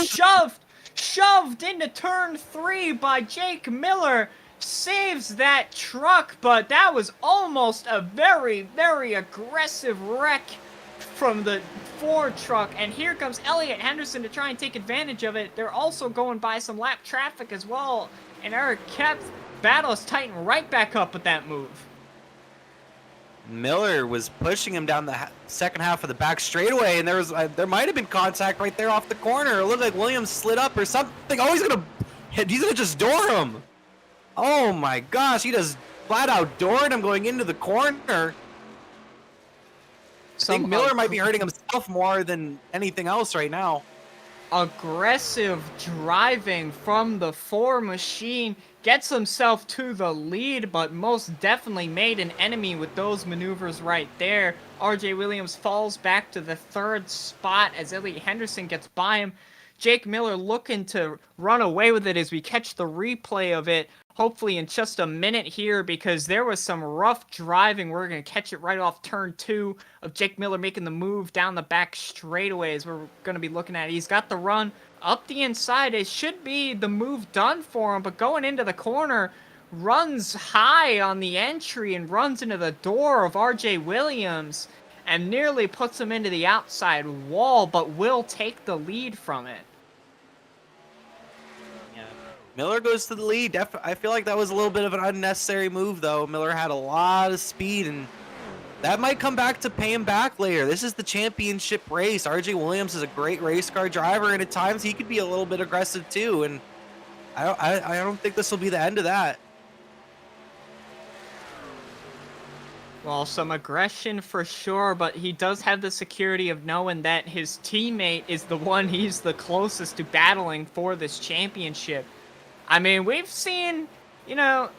shoved into turn 3 by Jake Miller. Saves that truck, but that was almost a very, very aggressive wreck from the Ford truck, and here comes Elliott Henderson to try and take advantage of it. They're also going by some lap traffic as well, and Eric kept Battles tighten right back up with that move. Miller was pushing him down the second half of the back straightaway, and there might have been contact right there off the corner. It looked like Williams slid up or something. Oh, he's gonna just door him. Oh my gosh, he just flat out doored him going into the corner. I think Miller might be hurting himself more than anything else right now. Aggressive driving from the 4 machine gets himself to the lead, but most definitely made an enemy with those maneuvers right there. RJ Williams falls back to the 3rd spot as Elliott Henderson gets by him. Jake Miller looking to run away with it as we catch the replay of it, hopefully in just a minute here, because there was some rough driving. We're going to catch it right off turn 2 of Jake Miller making the move down the back straightaway as we're going to be looking at it. He's got the run up the inside. It should be the move done for him, but going into the corner, runs high on the entry and runs into the door of RJ Williams and nearly puts him into the outside wall, but will take the lead from it. Miller goes to the lead. I feel like that was a little bit of an unnecessary move, though. Miller had a lot of speed, and that might come back to pay him back later. This is the championship race. RJ Williams is a great race car driver, and at times he could be a little bit aggressive too. And I don't think this will be the end of that. Well, some aggression for sure, but he does have the security of knowing that his teammate is the one he's the closest to battling for this championship. I mean, we've seen,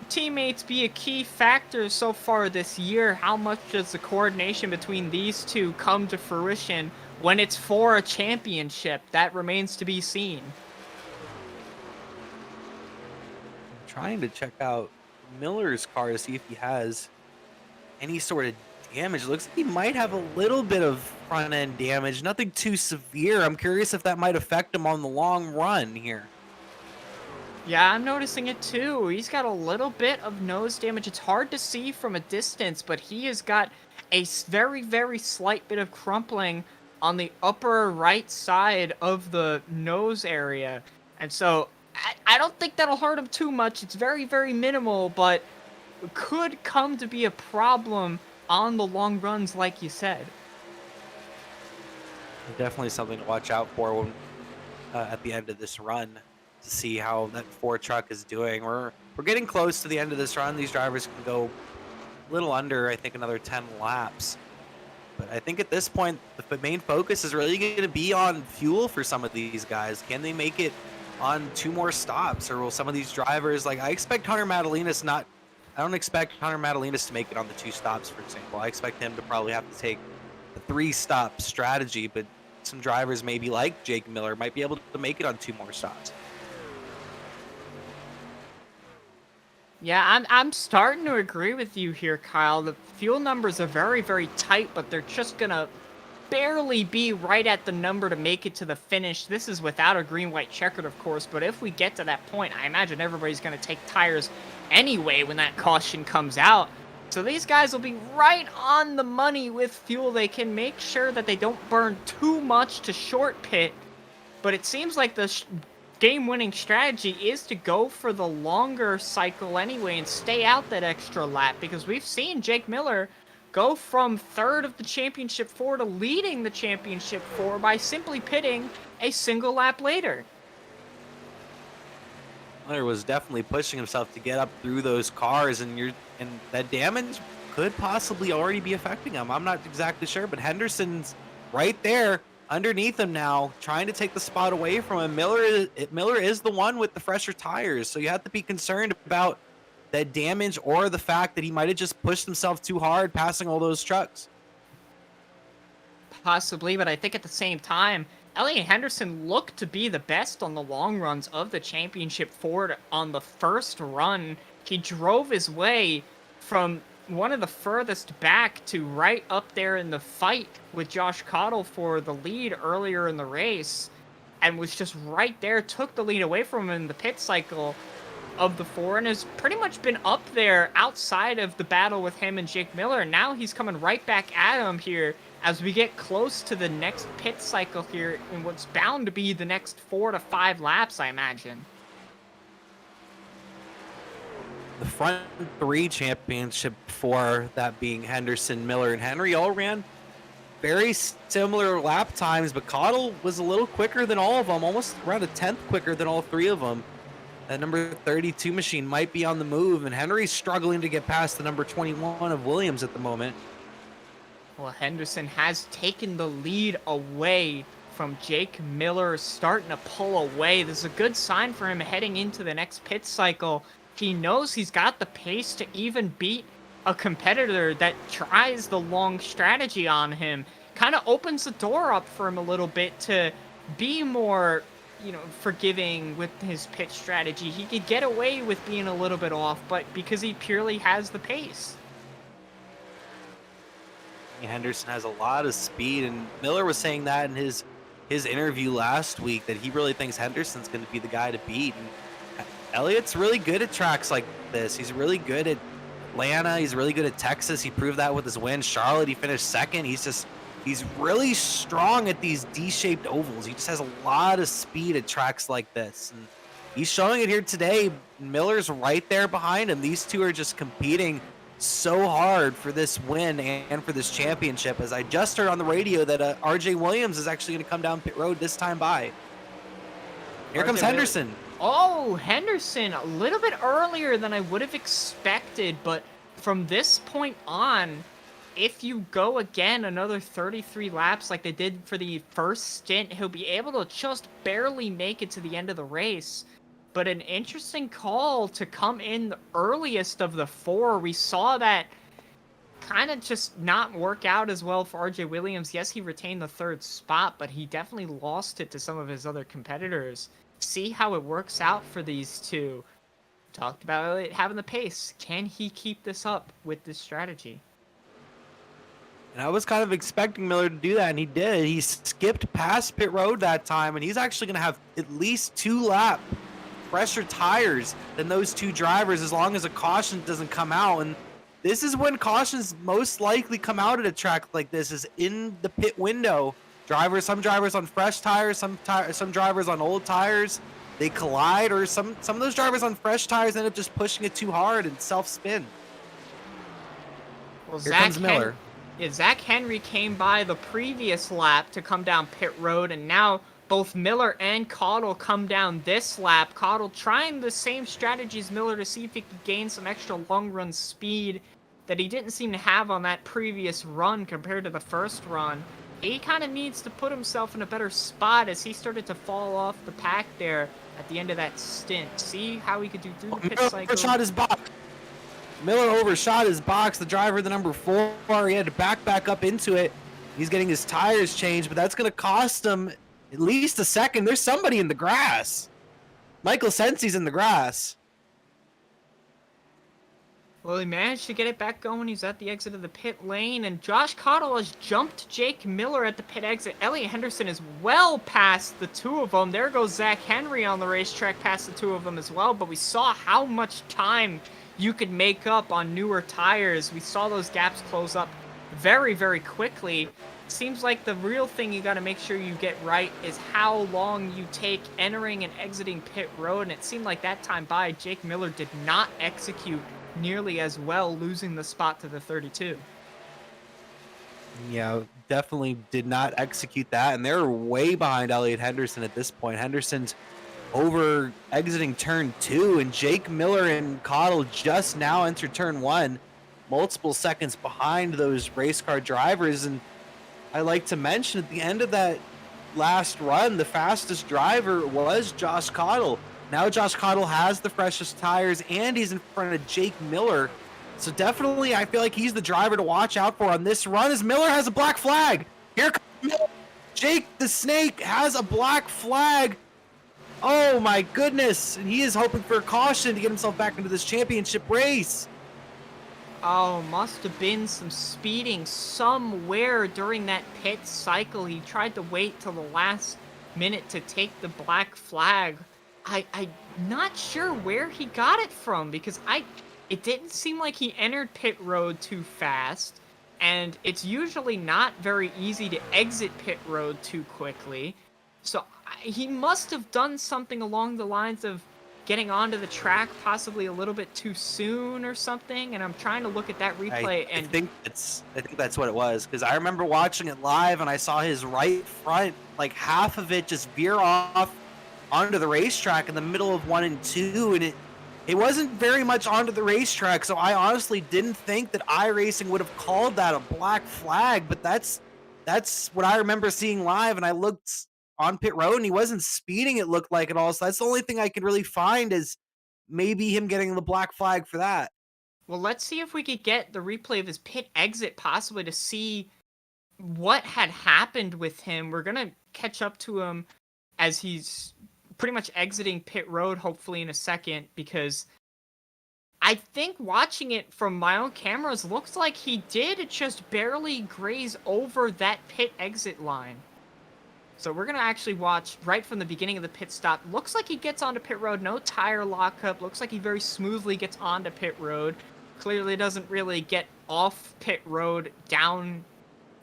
teammates be a key factor so far this year. How much does the coordination between these two come to fruition when it's for a championship? That remains to be seen. I'm trying to check out Miller's car to see if he has any sort of damage. It looks like he might have a little bit of front end damage, nothing too severe. I'm curious if that might affect him on the long run here. Yeah, I'm noticing it too. He's got a little bit of nose damage. It's hard to see from a distance, but he has got a very, very slight bit of crumpling on the upper right side of the nose area. And so I don't think that'll hurt him too much. It's very, very minimal, but could come to be a problem on the long runs, like you said. Definitely something to watch out for when at the end of this run, to see how that Ford truck is doing. We're getting close to the end of this run. These drivers can go a little under, I think, another 10 laps. But I think at this point, the main focus is really going to be on fuel for some of these guys. Can they make it on 2 more stops? Or will some of these drivers, like I expect Hunter Madalinas I don't expect Hunter Madalinas to make it on the 2 stops, for example. I expect him to probably have to take the 3-stop strategy, but some drivers maybe like Jake Miller might be able to make it on 2 more stops. Yeah, I'm starting to agree with you here, Kyle. The fuel numbers are very, very tight, but they're just going to barely be right at the number to make it to the finish. This is without a green-white checkered, of course, but if we get to that point, I imagine everybody's going to take tires anyway when that caution comes out. So these guys will be right on the money with fuel. They can make sure that they don't burn too much to short pit, but it seems like the game-winning strategy is to go for the longer cycle anyway and stay out that extra lap, because we've seen Jake Miller go from 3rd of the championship 4 to leading the championship 4 by simply pitting a single lap later. Miller was definitely pushing himself to get up through those cars, and that damage could possibly already be affecting him. I'm not exactly sure, but Henderson's right there underneath him now, trying to take the spot away from him. Miller is the one with the fresher tires, so you have to be concerned about that damage or the fact that he might have just pushed himself too hard passing all those trucks. Possibly, but I think at the same time, Elliott Henderson looked to be the best on the long runs of the championship Ford on the first run. He drove his way from one of the furthest back to right up there in the fight with Josh Cottle for the lead earlier in the race, and was just right there, took the lead away from him in the pit cycle of the 4, and has pretty much been up there outside of the battle with him and Jake Miller. Now he's coming right back at him here as we get close to the next pit cycle here in what's bound to be the next 4 to 5 laps, I imagine. The front three championship for that being Henderson, Miller, and Henry all ran very similar lap times, but Cottle was a little quicker than all of them, almost around a 10th quicker than all three of them. That number 32 machine might be on the move, and Henry's struggling to get past the number 21 of Williams at the moment. Well, Henderson has taken the lead away from Jake Miller, starting to pull away. This is a good sign for him heading into the next pit cycle. He knows he's got the pace to even beat a competitor that tries the long strategy on him. Kind of opens the door up for him a little bit to be more, forgiving with his pit strategy. He could get away with being a little bit off, but because he purely has the pace. Henderson has a lot of speed, and Miller was saying that in his interview last week, that he really thinks Henderson's going to be the guy to beat. And Elliott's really good at tracks like this. He's really good at Atlanta. He's really good at Texas. He proved that with his win. Charlotte, he finished second. He's really strong at these D-shaped ovals. He just has a lot of speed at tracks like this. And he's showing it here today. Miller's right there behind him. These two are just competing so hard for this win and for this championship. As I just heard on the radio that RJ Williams is actually going to come down pit road this time by. Here comes Henderson. Oh, Henderson, a little bit earlier than I would have expected, but from this point on, if you go again another 33 laps like they did for the first stint, he'll be able to just barely make it to the end of the race. But an interesting call to come in the earliest of the four. We saw that kind of just not work out as well for RJ Williams. Yes, he retained the third spot, but he definitely lost it to some of his other competitors. See how it works out for these two. Talked about it having the pace. Can he keep this up with this strategy? And I was kind of expecting Miller to do that, and he did. He skipped past pit road that time, and he's actually going to have at least 2 lap fresher tires than those two drivers as long as a caution doesn't come out. And this is when cautions most likely come out at a track like this, is in the pit window. Some drivers on fresh tires, some drivers on old tires, they collide, or some of those drivers on fresh tires end up just pushing it too hard and self-spin. Well, Here comes Miller. Zach Henry came by the previous lap to come down pit road, and now both Miller and Cottle come down this lap. Cottle trying the same strategy as Miller to see if he could gain some extra long-run speed that he didn't seem to have on that previous run compared to the first run. He kind of needs to put himself in a better spot as he started to fall off the pack there at the end of that stint. See how he could do through the pit cycle. Overshot his box. Miller overshot his box. The driver, the number 4, he had to back up into it. He's getting his tires changed, but that's going to cost him at least a second. There's somebody in the grass. Michael Sensi's in the grass. Well, he managed to get it back going. He's at the exit of the pit lane, and Josh Cottle has jumped Jake Miller at the pit exit. Elliott Henderson is well past the two of them. There goes Zach Henry on the racetrack past the two of them as well, but we saw how much time you could make up on newer tires. We saw those gaps close up very, very quickly. Seems like the real thing you got to make sure you get right is how long you take entering and exiting pit road, and it seemed like that time by, Jake Miller did not execute nearly as well, losing the spot to the 32. Yeah, definitely did not execute that, and they're way behind Elliott Henderson at this point. Henderson's over exiting turn 2, and Jake Miller and Cottle just now entered turn 1, multiple seconds behind those race car drivers. And I like to mention at the end of that last run, the fastest driver was Josh Cottle. Now Josh Cottle has the freshest tires, and he's in front of Jake Miller. So definitely I feel like he's the driver to watch out for on this run, as Miller has a black flag. Here comes Miller. Jake the Snake has a black flag. Oh my goodness. And he is hoping for a caution to get himself back into this championship race. Oh, must have been some speeding somewhere during that pit cycle. He tried to wait till the last minute to take the black flag. I'm not sure where he got it from, because it didn't seem like he entered pit road too fast, and it's usually not very easy to exit pit road too quickly. So he must have done something along the lines of getting onto the track possibly a little bit too soon or something, and I'm trying to look at that replay I and think that's what it was, because I remember watching it live and I saw his right front, like half of it just veer off onto the racetrack in the middle of 1 and 2, and it wasn't very much onto the racetrack, so I honestly didn't think that iRacing would have called that a black flag, but that's what I remember seeing live, and I looked on pit road and he wasn't speeding, it looked like, at all. So that's the only thing I could really find is maybe him getting the black flag for that. well, let's see if we could get the replay of his pit exit possibly to see what had happened with him. We're going to catch up to him as he's pretty much exiting pit road, hopefully in a second, because I think watching it from my own cameras looks like he did just barely graze over that pit exit line. So we're going to actually watch right from the beginning of the pit stop. Looks like he gets onto pit road, no tire lockup. Looks like he very smoothly gets onto pit road. Clearly doesn't really get off pit road down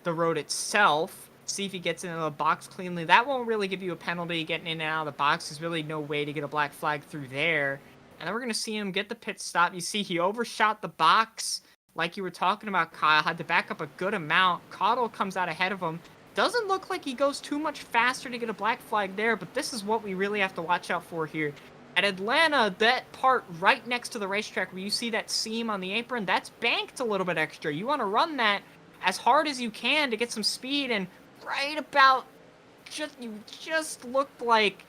the road itself. See if he gets into the box cleanly. That won't really give you a penalty. Getting in and out of the box is really no way to get a black flag through there. And then we're going to see him get the pit stop. You see he overshot the box like you were talking about, Kyle. Had to back up a good amount. Caudle comes out ahead of him. Doesn't look like he goes too much faster to get a black flag there, but this is what we really have to watch out for here. At Atlanta, that part right next to the racetrack where you see that seam on the apron, that's banked a little bit extra. You want to run that as hard as you can to get some speed, and right about, you just looked like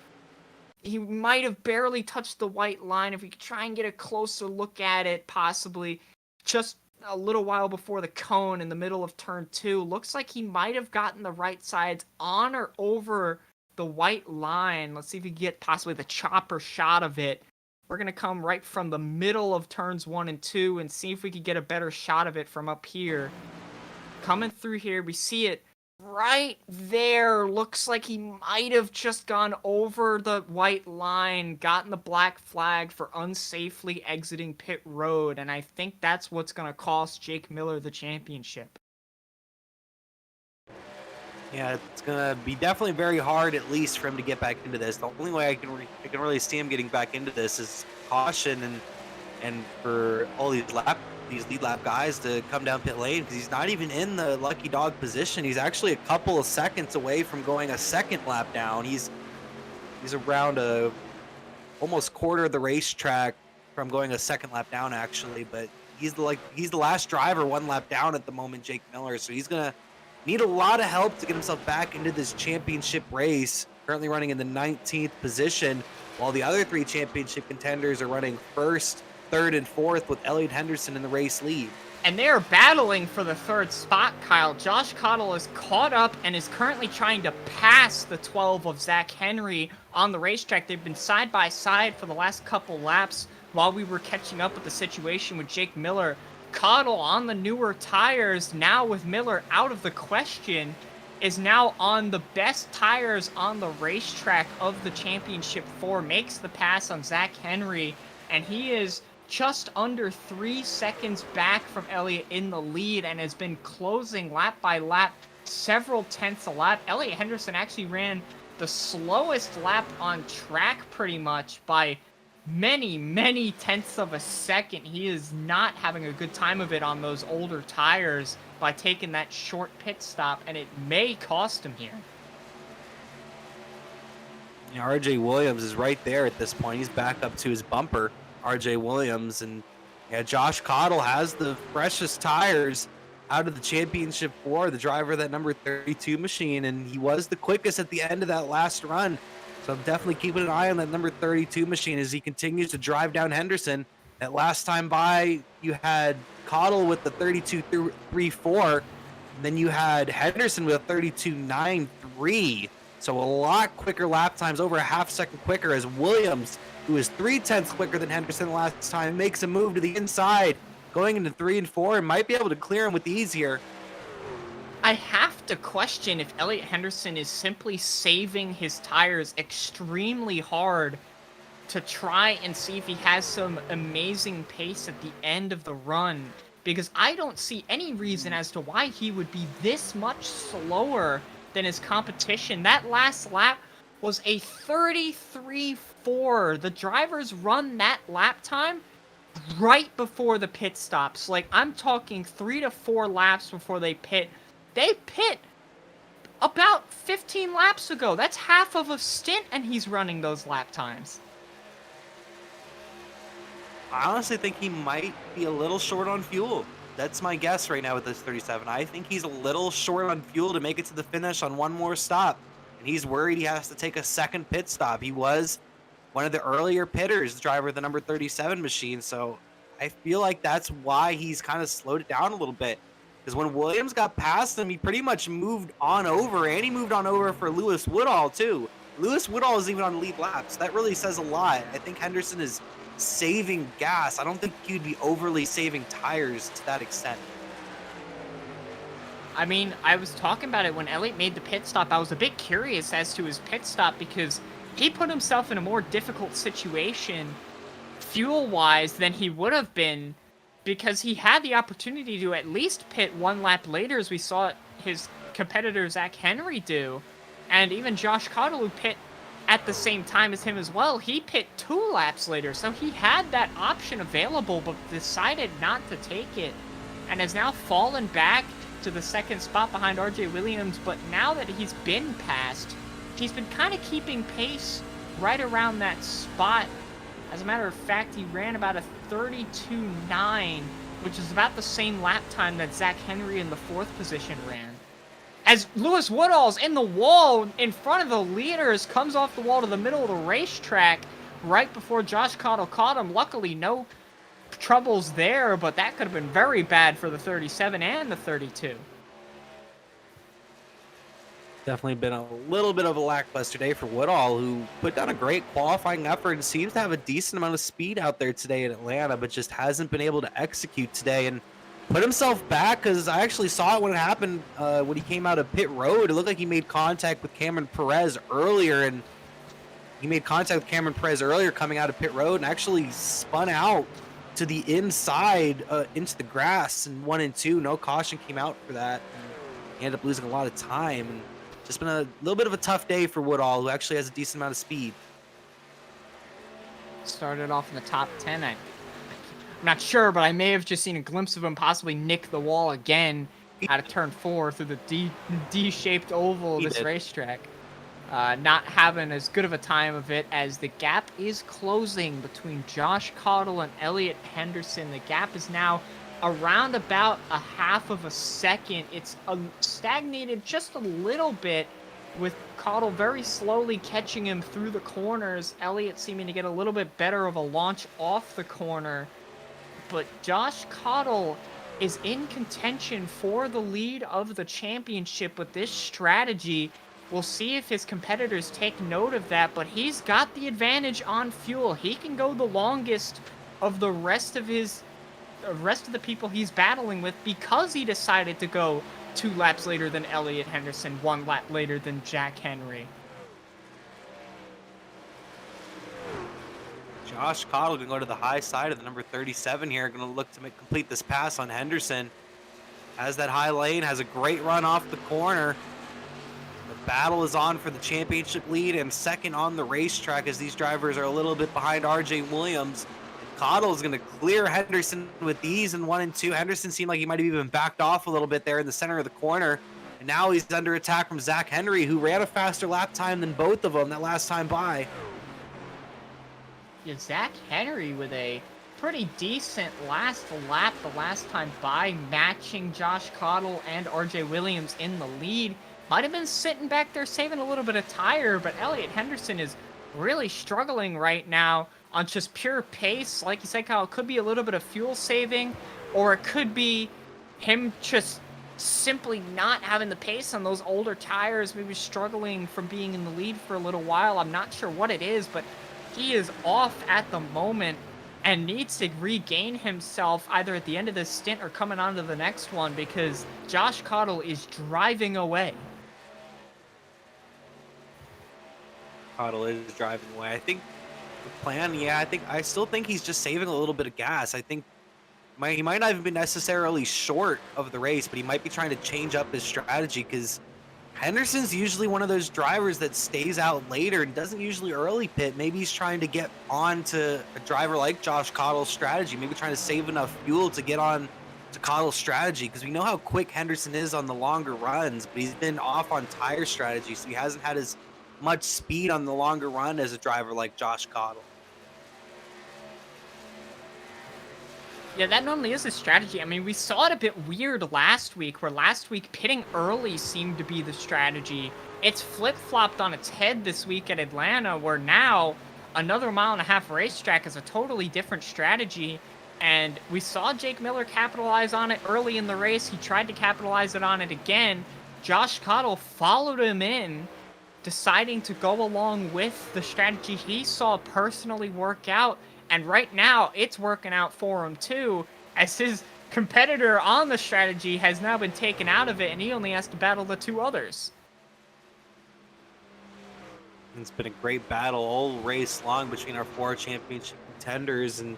he might have barely touched the white line. If we could try and get a closer look at it, possibly just a little while before the cone in the middle of turn 2, looks like he might have gotten the right sides on or over the white line. Let's see if we can get possibly the chopper shot of it. We're going to come right from the middle of turns 1 and 2 and see if we can get a better shot of it from up here. Coming through here, we see it right there. Looks like he might have just gone over the white line, gotten the black flag for unsafely exiting pit road, and I think that's what's going to cost Jake Miller the championship. Yeah, it's gonna be definitely very hard, at least, for him to get back into this. The only way I can really see him getting back into this is caution and for all these lead lap guys to come down pit lane, because he's not even in the lucky dog position. He's actually a couple of seconds away from going a second lap down. He's around almost quarter of the racetrack from going a second lap down, actually, but he's the last driver 1 lap down at the moment, Jake Miller, so he's gonna need a lot of help to get himself back into this championship race. Currently running in the 19th position, while the other 3 championship contenders are running 1st, 3rd, and 4th, with Elliott Henderson in the race lead. And they're battling for the 3rd spot, Kyle. Josh Caudle is caught up and is currently trying to pass the 12 of Zach Henry on the racetrack. They've been side by side for the last couple laps while we were catching up with the situation with Jake Miller. Caudle on the newer tires, now with Miller out of the question, is now on the best tires on the racetrack of the championship 4, makes the pass on Zach Henry, and he is just under 3 seconds back from Elliott in the lead and has been closing lap by lap, several tenths a lap. Elliott Henderson actually ran the slowest lap on track pretty much by many tenths of a second. He is not having a good time of it on those older tires by taking that short pit stop, and it may cost him here. Yeah, RJ Williams is right there at this point. He's back up to his bumper, RJ Williams, and yeah, Josh Caudle has the freshest tires out of the championship 4, the driver of that number 32 machine, and he was the quickest at the end of that last run. So I'm definitely keeping an eye on that number 32 machine as he continues to drive down Henderson. That last time by, you had Caudle with the 32.34, and then you had Henderson with a 32.93. So a lot quicker lap times, over a half second quicker, as Williams, who is 0.3 quicker than Henderson the last time, makes a move to the inside, going into 3 and 4, and might be able to clear him with ease here. I have to question if Elliott Henderson is simply saving his tires extremely hard to try and see if he has some amazing pace at the end of the run. because I don't see any reason as to why he would be this much slower than his competition. That last lap was a 33.4. The drivers run that lap time right before the pit stops. Like, I'm talking 3 to 4 laps before they pit. They pit about 15 laps ago. That's half of a stint, and he's running those lap times. I honestly think he might be a little short on fuel. That's my guess right now with this 37. I think he's a little short on fuel to make it to the finish on one more stop. And he's worried he has to take a second pit stop. He was one of the earlier pitters, the driver of the number 37 machine. So I feel like that's why he's kind of slowed it down a little bit. Because when Williams got past him, he pretty much moved on over. And he moved on over for Lewis Woodall, too. Lewis Woodall is even on the lead laps. That really says a lot. I think Henderson is saving gas. I don't think he would be overly saving tires to that extent. I mean, I was talking about it when Elliott made the pit stop. I was a bit curious as to his pit stop because he put himself in a more difficult situation fuel-wise than he would have been, because he had the opportunity to at least pit one lap later, as we saw his competitor Zach Henry do, and even Josh Cottle, who pit at the same time as him as well, he pit 2 laps later. So he had that option available, but decided not to take it, and has now fallen back to the second spot behind RJ Williams. But now that he's been passed, he's been kind of keeping pace right around that spot. As a matter of fact, he ran about a 32.9, which is about the same lap time that Zach Henry in the 4th position ran. As Lewis Woodall's in the wall in front of the leaders, comes off the wall to the middle of the racetrack right before Josh Cottle caught him. Luckily, no troubles there, but that could have been very bad for the 37 and the 32. Definitely been a little bit of a lackluster day for Woodall, who put down a great qualifying effort and seems to have a decent amount of speed out there today in Atlanta, but just hasn't been able to execute today and put himself back, because I actually saw it when it happened when he came out of pit road. It looked like he made contact with Cameron Perez earlier, and he made contact with Cameron Perez earlier coming out of pit road and actually spun out to the inside into the grass in 1 and 2. No caution came out for that, and he ended up losing a lot of time. And just been a little bit of a tough day for Woodall, who actually has a decent amount of speed. Started off in the top 10. I'm not sure, but I may have just seen a glimpse of him possibly nick the wall again out of turn 4 through the D-shaped oval of this racetrack. Not having as good of a time of it, as the gap is closing between Josh Cottle and Elliott Henderson. The gap is now around about a half of a second. It's stagnated just a little bit, with Cottle very slowly catching him through the corners. Elliott seeming to get a little bit better of a launch off the corner. But Josh Cottle is in contention for the lead of the championship with this strategy. We'll see if his competitors take note of that, but he's got the advantage on fuel. He can go the longest of the rest of the people he's battling with, because he decided to go 2 laps later than Elliott Henderson, 1 lap later than Jack Henry. Josh Cottle going to go to the high side of the number 37 here. Going to look to complete this pass on Henderson. Has that high lane, has a great run off the corner. The battle is on for the championship lead and second on the racetrack, as these drivers are a little bit behind RJ Williams. Cottle is going to clear Henderson with ease in 1 and 2. Henderson seemed like he might have even backed off a little bit there in the center of the corner. And now he's under attack from Zach Henry, who ran a faster lap time than both of them that last time by. Yeah, Zach Henry with a pretty decent last lap the last time by, matching Josh Cottle and RJ Williams in the lead. Might have been sitting back there saving a little bit of tire, but Elliott Henderson is really struggling right now on just pure pace. Like you said, Kyle, it could be a little bit of fuel saving, or it could be him just simply not having the pace on those older tires, maybe struggling from being in the lead for a little while. I'm not sure what it is, but he is off at the moment and needs to regain himself either at the end of this stint or coming on to the next one, because Josh Cottle is driving away. Cottle is driving away. I think the plan, I still think he's just saving a little bit of gas. I think He might not even be necessarily short of the race, but he might be trying to change up his strategy because Henderson's usually one of those drivers that stays out later and doesn't usually early pit. Maybe he's trying to get on to a driver like Josh Cottle's strategy, maybe trying to save enough fuel to get on to Cottle's strategy, because we know how quick Henderson is on the longer runs, but he's been off on tire strategy, so he hasn't had as much speed on the longer run as a driver like Josh Cottle. Yeah, that normally is a strategy. I mean, we saw it a bit weird last week, where last week pitting early seemed to be the strategy. It's flip-flopped on its head this week at Atlanta, where now another mile-and-a-half racetrack is a totally different strategy. And we saw Jake Miller capitalize on it early in the race. He tried to capitalize on it again. Josh Cottle followed him in, deciding to go along with the strategy he saw personally work out. And right now, it's working out for him too, as his competitor on the strategy has now been taken out of it, and he only has to battle the two others. It's been a great battle all race long between our 4 championship contenders, and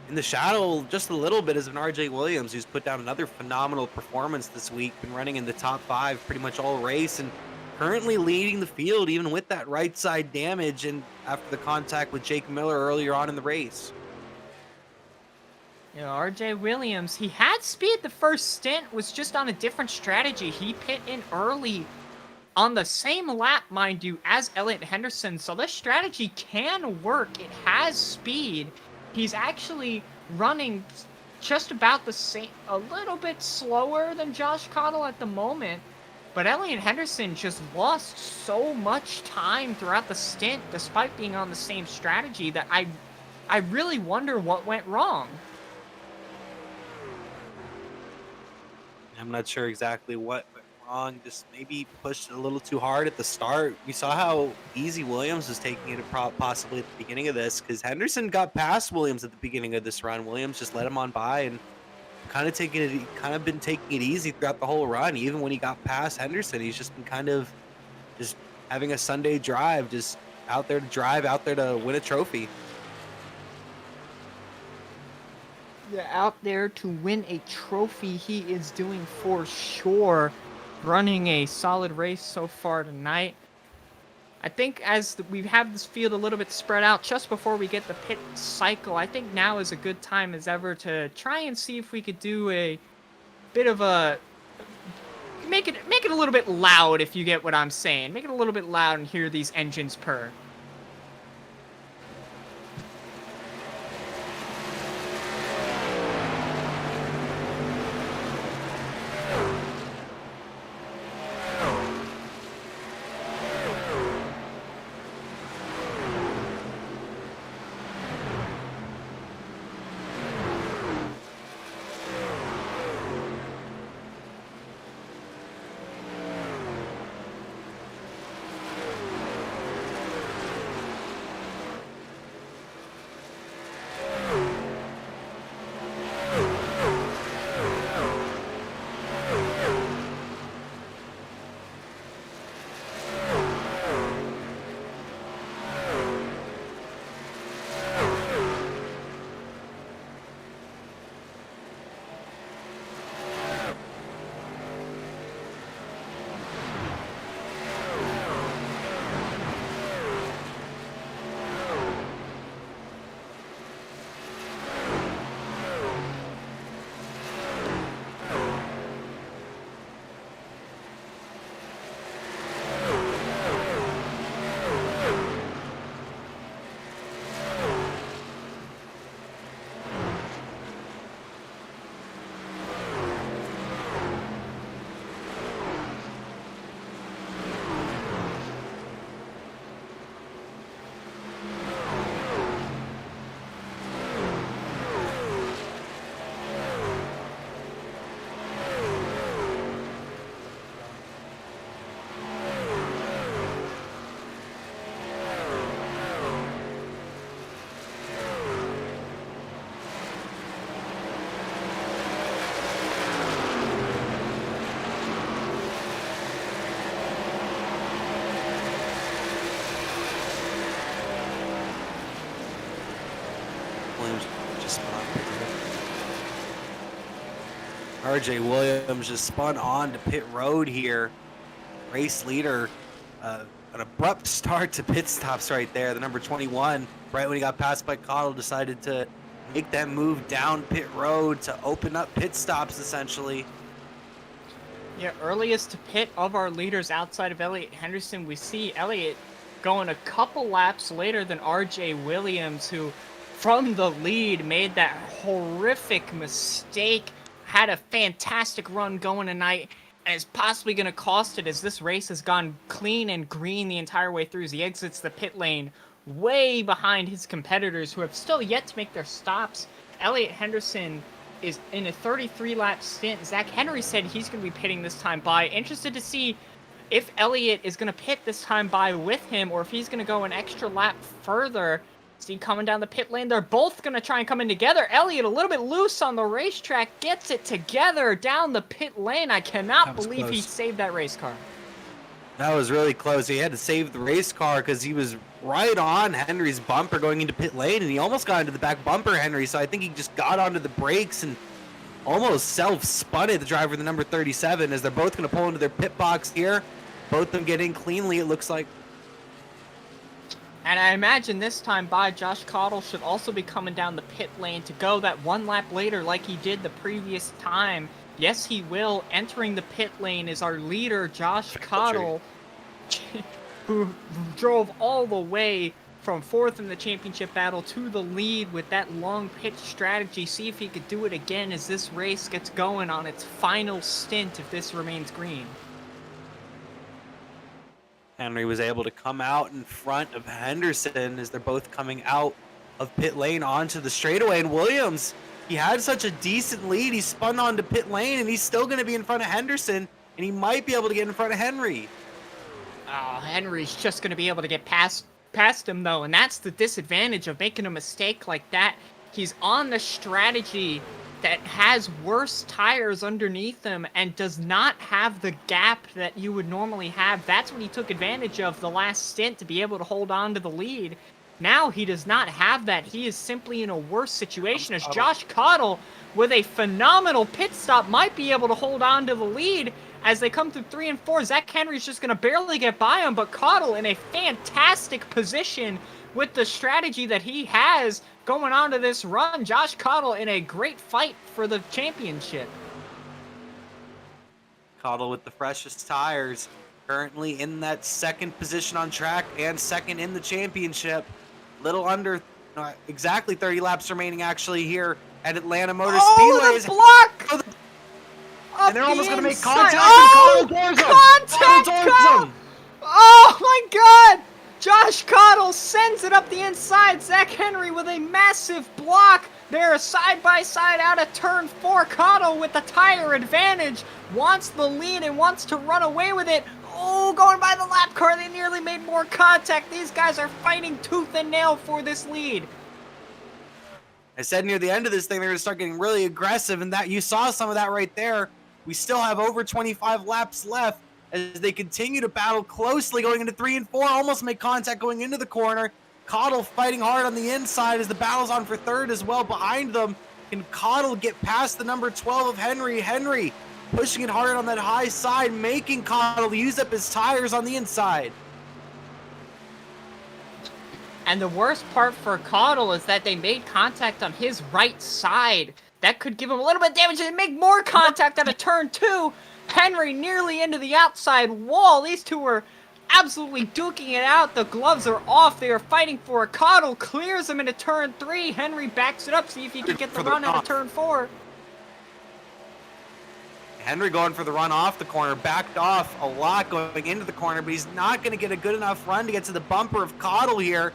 in the shadow just a little bit is an RJ Williams, who's put down another phenomenal performance this week, been running in the top 5 pretty much all race, and currently leading the field even with that right side damage and after the contact with Jake Miller earlier on in the race. You know, RJ Williams, he had speed the first stint, was just on a different strategy. He pit in early on the same lap, mind you, as Elliott Henderson, so this strategy can work. It has speed. He's actually running just about the same, a little bit slower than Josh Cottle at the moment. But Elliott Henderson just lost so much time throughout the stint, despite being on the same strategy, that I really wonder what went wrong. I'm not sure exactly what went wrong. Just maybe pushed a little too hard at the start. We saw how easy Williams was taking it possibly at the beginning of this, because Henderson got past Williams at the beginning of this run. Williams just let him on by and kind of been taking it easy throughout the whole run. Even when he got past Henderson, he's just been kind of just having a Sunday drive, just out there to win a trophy. Yeah, out there to win a trophy, he is doing for sure. Running a solid race so far tonight. I think as we have this field a little bit spread out just before we get the pit cycle, I think now is a good time as ever to try and see if we could do a bit of a make it a little bit loud, if you get what I'm saying. Make it a little bit loud and hear these engines purr. Williams just spun out pretty good. RJ Williams just spun on to pit road here. Race leader, an abrupt start to pit stops right there. The number 21, right when he got passed by Cottle, decided to make that move down pit road to open up pit stops essentially. Yeah, earliest to pit of our leaders outside of Elliot Henderson. We see Elliot going a couple laps later than RJ Williams, who from the lead made that horrific mistake, had a fantastic run going tonight, and is possibly going to cost it as this race has gone clean and green the entire way through as he exits the pit lane way behind his competitors who have still yet to make their stops. Elliot Henderson is in a 33-lap stint. Zach Henry said he's going to be pitting this time by. Interested to see if Elliot is going to pit this time by with him or if he's going to go an extra lap further. See coming down the pit lane. They're both going to try and come in together. Elliot a little bit loose on the racetrack. Gets it together down the pit lane. I cannot believe he saved that race car. That was really close. He had to save the race car because he was right on Henry's bumper going into pit lane, and he almost got into the back bumper, Henry. So I think he just got onto the brakes and almost self-spun it, the driver, the number 37, as they're both going to pull into their pit box here. Both of them get in cleanly, it looks like. And I imagine this time by Josh Cottle should also be coming down the pit lane to go that one lap later like he did the previous time. Yes, he will. Entering the pit lane is our leader, Josh Cottle, who drove all the way from fourth in the championship battle to the lead with that long pitch strategy. See if he could do it again as this race gets going on its final stint if this remains green. Henry was able to come out in front of Henderson as they're both coming out of pit lane onto the straightaway. And Williams, he had such a decent lead. He spun onto pit lane, and he's still going to be in front of Henderson, and he might be able to get in front of Henry. Oh, Henry's just going to be able to get past him, though, and that's the disadvantage of making a mistake like that. He's on the strategy that has worse tires underneath him and does not have the gap that you would normally have. That's what he took advantage of the last stint to be able to hold on to the lead. Now he does not have that. He is simply in a worse situation as Josh Cottle, with a phenomenal pit stop, might be able to hold on to the lead as they come through 3 and 4. Zach Henry's just going to barely get by him, but Cottle in a fantastic position with the strategy that he has going on to this run. Josh Cottle in a great fight for the championship. Cottle with the freshest tires, currently in that second position on track and second in the championship. Little under, exactly 30 laps remaining actually here at Atlanta Motor Speedway. The block! And they're almost going to make contact. Oh, contact! Oh my God! Josh Cottle sends it up the inside. Zach Henry with a massive block. They're side by side out of turn 4. Cottle with the tire advantage wants the lead and wants to run away with it. Oh, going by the lap car. They nearly made more contact. These guys are fighting tooth and nail for this lead. I said near the end of this thing, they're going to start getting really aggressive, and that you saw some of that right there. We still have over 25 laps left as they continue to battle closely going into 3 and 4, almost make contact going into the corner. Cottle fighting hard on the inside as the battle's on for third as well behind them. Can Cottle get past the number 12 of Henry? Henry pushing it hard on that high side, making Cottle use up his tires on the inside. And the worst part for Cottle is that they made contact on his right side. That could give him a little bit of damage and make more contact out of turn 2. Henry nearly into the outside wall. These two were absolutely duking it out. The gloves are off. They are fighting for it. Cottle clears him into turn 3. Henry backs it up. See if he can get the run out of turn 4. Henry going for the run off the corner. Backed off a lot going into the corner, but he's not going to get a good enough run to get to the bumper of Cottle here.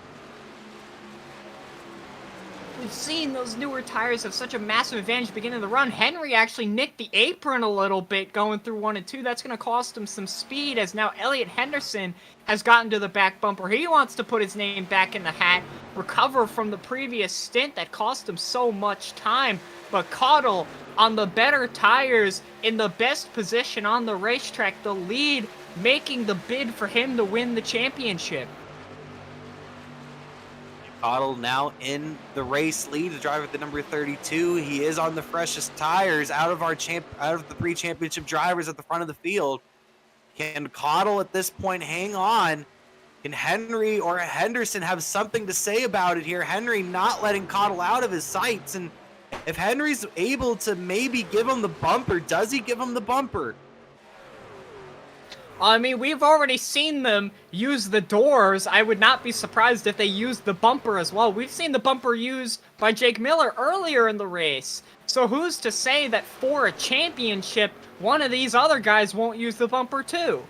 We've seen those newer tires have such a massive advantage beginning of the run. Henry actually nicked the apron a little bit going through 1 and 2. That's going to cost him some speed as now Elliot Henderson has gotten to the back bumper. He wants to put his name back in the hat, recover from the previous stint that cost him so much time. But Cottle on the better tires in the best position on the racetrack, the lead making the bid for him to win the championship. Cottle now in the race lead, the driver at the number 32. He is on the freshest tires out of the 3 championship drivers at the front of the field. Can Cottle at this point hang on? Can Henry or Henderson have something to say about it here? Henry not letting Cottle out of his sights, and if Henry's able to maybe give him the bumper, does he give him the bumper? I mean, we've already seen them use the doors. I would not be surprised if they used the bumper as well. We've seen the bumper used by Jake Miller earlier in the race. So who's to say that for a championship, one of these other guys won't use the bumper too?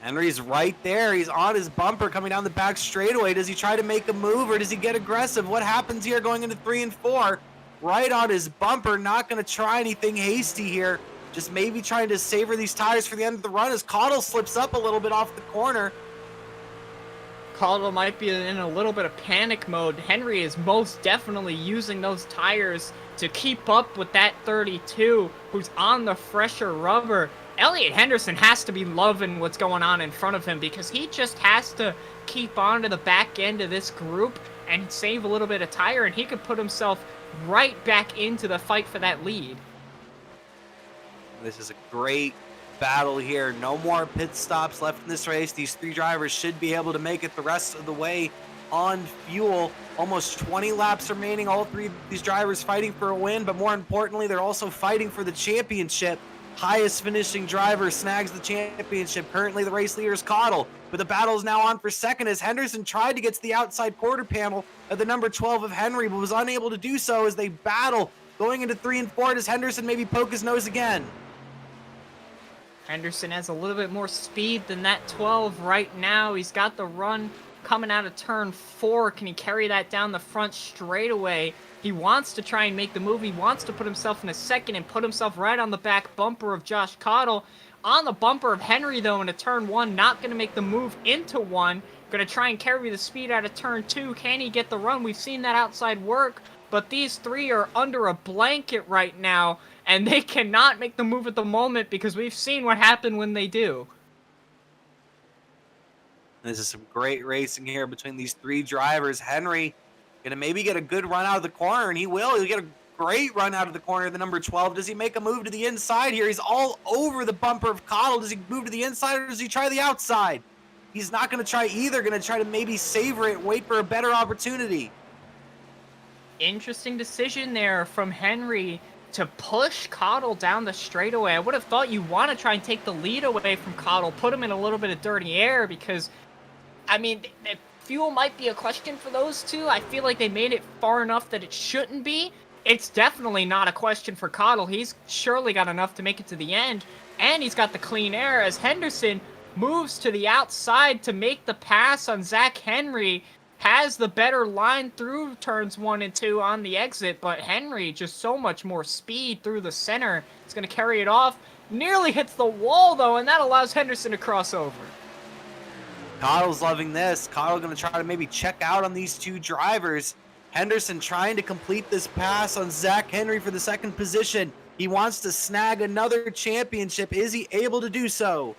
Henry's right there. He's on his bumper coming down the back straightaway. Does he try to make a move or does he get aggressive? What happens here going into 3 and 4? Right on his bumper. Not going to try anything hasty here. Just maybe trying to savor these tires for the end of the run as Cottle slips up a little bit off the corner. Cottle might be in a little bit of panic mode. Henry is most definitely using those tires to keep up with that 32 who's on the fresher rubber. Elliot Henderson has to be loving what's going on in front of him because he just has to keep on to the back end of this group and save a little bit of tire, and he could put himself right back into the fight for that lead. This is a great battle here. No more pit stops left in this race. These 3 drivers should be able to make it the rest of the way on fuel. Almost 20 laps remaining. All 3 of these drivers fighting for a win, but more importantly, they're also fighting for the championship. Highest finishing driver snags the championship. Currently, the race leader is Cottle, but the battle is now on for second as Henderson tried to get to the outside quarter panel of the number 12 of Henry, but was unable to do so as they battle going into 3 and 4. Does Henderson maybe poke his nose again? Henderson has a little bit more speed than that 12 right now. He's got the run coming out of turn 4. Can he carry that down the front straightaway? He wants to try and make the move. He wants to put himself in a second and put himself right on the back bumper of Josh Cottle. On the bumper of Henry, though, into turn 1, not going to make the move into 1. Going to try and carry the speed out of turn 2. Can he get the run? We've seen that outside work, but these 3 are under a blanket right now, and they cannot make the move at the moment because we've seen what happened when they do. This is some great racing here between these 3 drivers. Henry going to maybe get a good run out of the corner, and he will. He'll get a great run out of the corner of the number 12. Does he make a move to the inside here? He's all over the bumper of Cottle. Does he move to the inside or does he try the outside? He's not going to try either. Going to try to maybe savor it, wait for a better opportunity. Interesting decision there from Henry to push Cottle down the straightaway. I would have thought you want to try and take the lead away from Cottle, put him in a little bit of dirty air because, I mean, fuel might be a question for those 2. I feel like they made it far enough that it shouldn't be. It's definitely not a question for Cottle. He's surely got enough to make it to the end, and he's got the clean air as Henderson moves to the outside to make the pass on Zach Henry. Has the better line through turns 1 and 2 on the exit, but Henry just so much more speed through the center. It's going to carry it off. Nearly hits the wall, though, and that allows Henderson to cross over. Cottle's loving this. Cottle going to try to maybe check out on these 2 drivers. Henderson trying to complete this pass on Zach Henry for the 2nd position. He wants to snag another championship. Is he able to do so?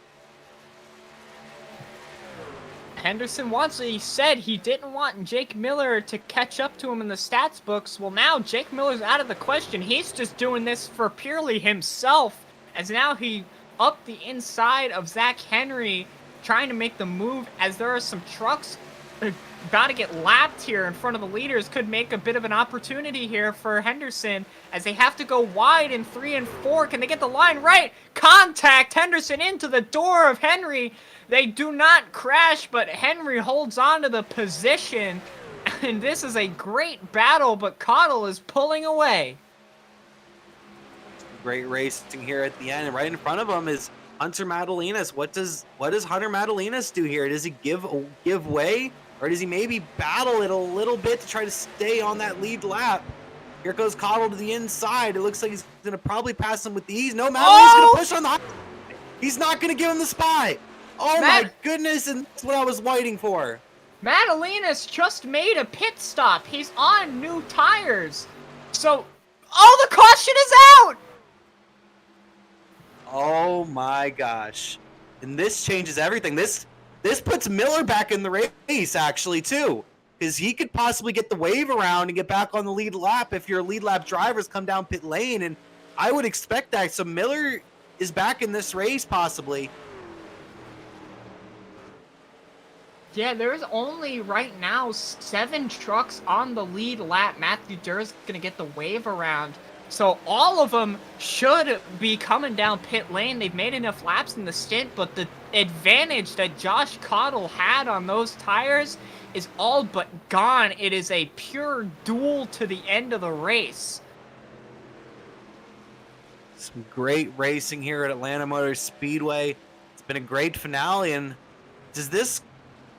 Henderson he said he didn't want Jake Miller to catch up to him in the stats books. Well, now Jake Miller's out of the question. He's just doing this for purely himself, as now he up the inside of Zach Henry, trying to make the move as there are some trucks about to get lapped here in front of the leaders. Could make a bit of an opportunity here for Henderson as they have to go wide in 3 and 4. Can they get the line right? Contact Henderson into the door of Henry. They do not crash, but Henry holds on to the position. And this is a great battle, but Cottle is pulling away. Great racing here at the end, and right in front of him is Hunter Madalinas. What does Hunter Madalinas do here? Does he give way, or does he maybe battle it a little bit to try to stay on that lead lap? Here goes Cottle to the inside. It looks like he's going to probably pass him with ease. No, Madalinas going to push on the. He's not going to give him the spy. Oh my goodness, and that's what I was waiting for. Madalinas just made a pit stop. He's on new tires. So, oh, the caution is out! Oh my gosh. And this changes everything. This puts Miller back in the race, actually, too. because he could possibly get the wave around and get back on the lead lap if your lead lap drivers come down pit lane, and I would expect that. So Miller is back in this race possibly. Yeah, there's only right now 7 trucks on the lead lap. Matthew Durr's gonna get the wave around. So all of them should be coming down pit lane. They've made enough laps in the stint, but the advantage that Josh Cottle had on those tires is all but gone. It is a pure duel to the end of the race. Some great racing here at Atlanta Motor Speedway. It's been a great finale, and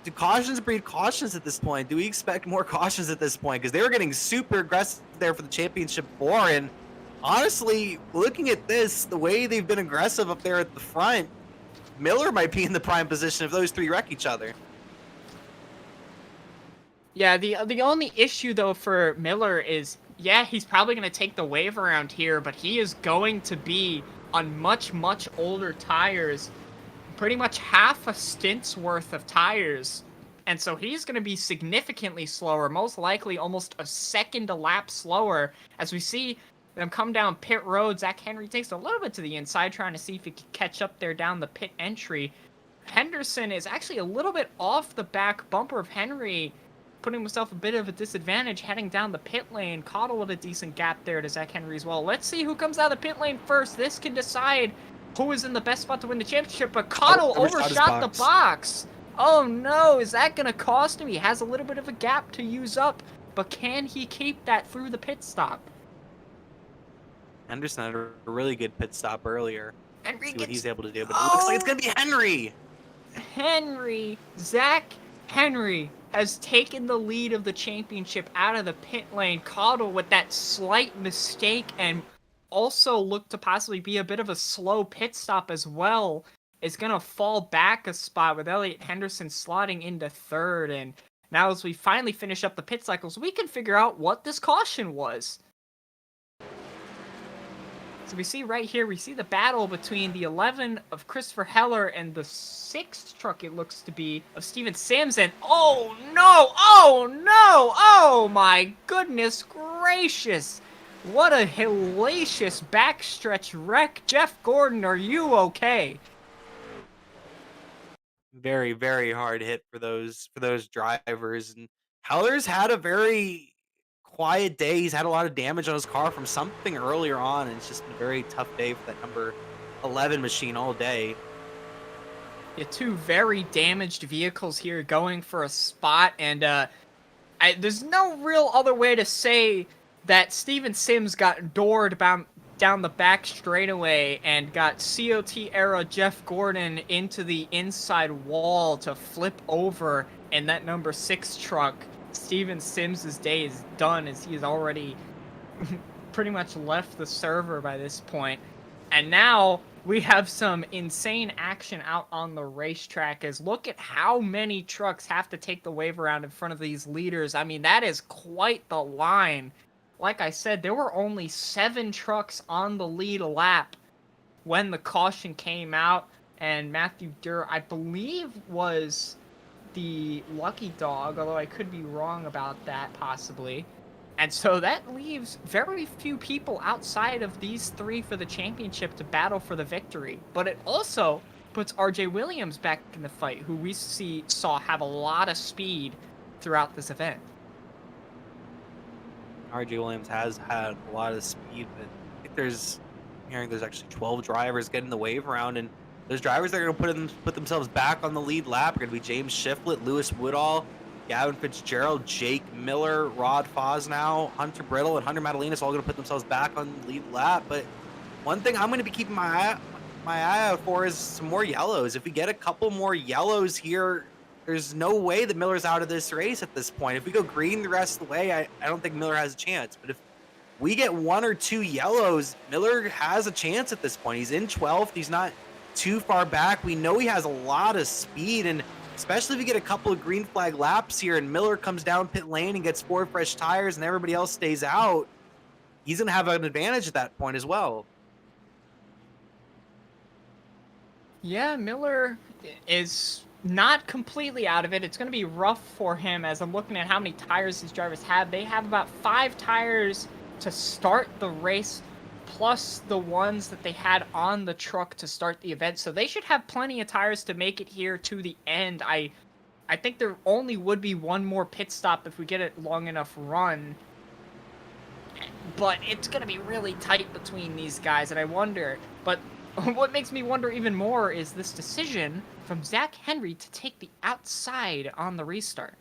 do cautions breed cautions at this point? Do we expect more cautions at this point? Because they were getting super aggressive there for the championship 4, and honestly, looking at this, the way they've been aggressive up there at the front, Miller might be in the prime position if those 3 wreck each other. Yeah, the only issue though for Miller is, yeah, he's probably going to take the wave around here, but he is going to be on much, much older tires, pretty much half a stint's worth of tires. And so he's going to be significantly slower, most likely almost a second a lap slower. As we see them come down pit road, Zach Henry takes a little bit to the inside, trying to see if he can catch up there down the pit entry. Henderson is actually a little bit off the back bumper of Henry, putting himself a bit of a disadvantage heading down the pit lane. Cottle with a decent gap there to Zach Henry as well. Let's see who comes out of the pit lane first. This can decide who is in the best spot to win the championship, but Cottle overshot the box. Oh no, is that going to cost him? He has a little bit of a gap to use up, but can he keep that through the pit stop? Henderson had a really good pit stop earlier. Henry See what he's gets... able to do, but it looks like it's going to be Henry. Zach Henry has taken the lead of the championship out of the pit lane. Cottle with that slight mistake and also looked to possibly be a bit of a slow pit stop as well, is going to fall back a spot with Elliott Henderson slotting into 3rd. And now as we finally finish up the pit cycles, we can figure out what this caution was. So we see right here, we see the battle between the 11 of Christopher Heller and the 6th truck, it looks to be, of Steven Sims. And oh no, oh my goodness gracious. What a hellacious backstretch wreck. Jeff Gordon, are you okay? Very, very hard hit for those drivers. And Heller's had a very quiet day. He's had a lot of damage on his car from something earlier on, and it's just been a very tough day for that number 11 machine all day. Yeah, 2 very damaged vehicles here going for a spot, and there's no real other way to say that Steven Sims got doored down the back straightaway and got COT era Jeff Gordon into the inside wall to flip over in that number 6 truck. Steven Sims' day is done, as he has already pretty much left the server by this point. And now we have some insane action out on the racetrack, as look at how many trucks have to take the wave around in front of these leaders. I mean, that is quite the line. Like I said, there were only 7 trucks on the lead lap when the caution came out, and Matthew Durr, I believe, was the lucky dog, although I could be wrong about that possibly. And so that leaves very few people outside of these 3 for the championship to battle for the victory. But it also puts RJ Williams back in the fight, who we saw have a lot of speed throughout this event. RJ Williams has had a lot of speed, but I think there's actually 12 drivers getting the wave around, and those drivers that are going to put themselves back on the lead lap are going to be James Shiflett, Lewis Woodall, Gavin Fitzgerald, Jake Miller, Rod Fosnow, Hunter Brittle, and Hunter Madalinas all going to put themselves back on the lead lap. But one thing I'm going to be keeping my eye out for is some more yellows. If we get a couple more yellows here, there's no way that Miller's out of this race at this point. If we go green the rest of the way, I don't think Miller has a chance. But if we get 1 or 2 yellows, Miller has a chance at this point. He's in 12th. He's not too far back. We know he has a lot of speed, and especially if we get a couple of green flag laps here and Miller comes down pit lane and gets 4 fresh tires and everybody else stays out, he's going to have an advantage at that point as well. Yeah, Miller is not completely out of it. It's going to be rough for him as I'm looking at how many tires these drivers have. They have about 5 tires to start the race, plus the ones that they had on the truck to start the event. So they should have plenty of tires to make it here to the end. I think there only would be one more pit stop if we get a long enough run. But it's going to be really tight between these guys, and I wonder. But what makes me wonder even more is this decision from Zach Henry to take the outside on the restart.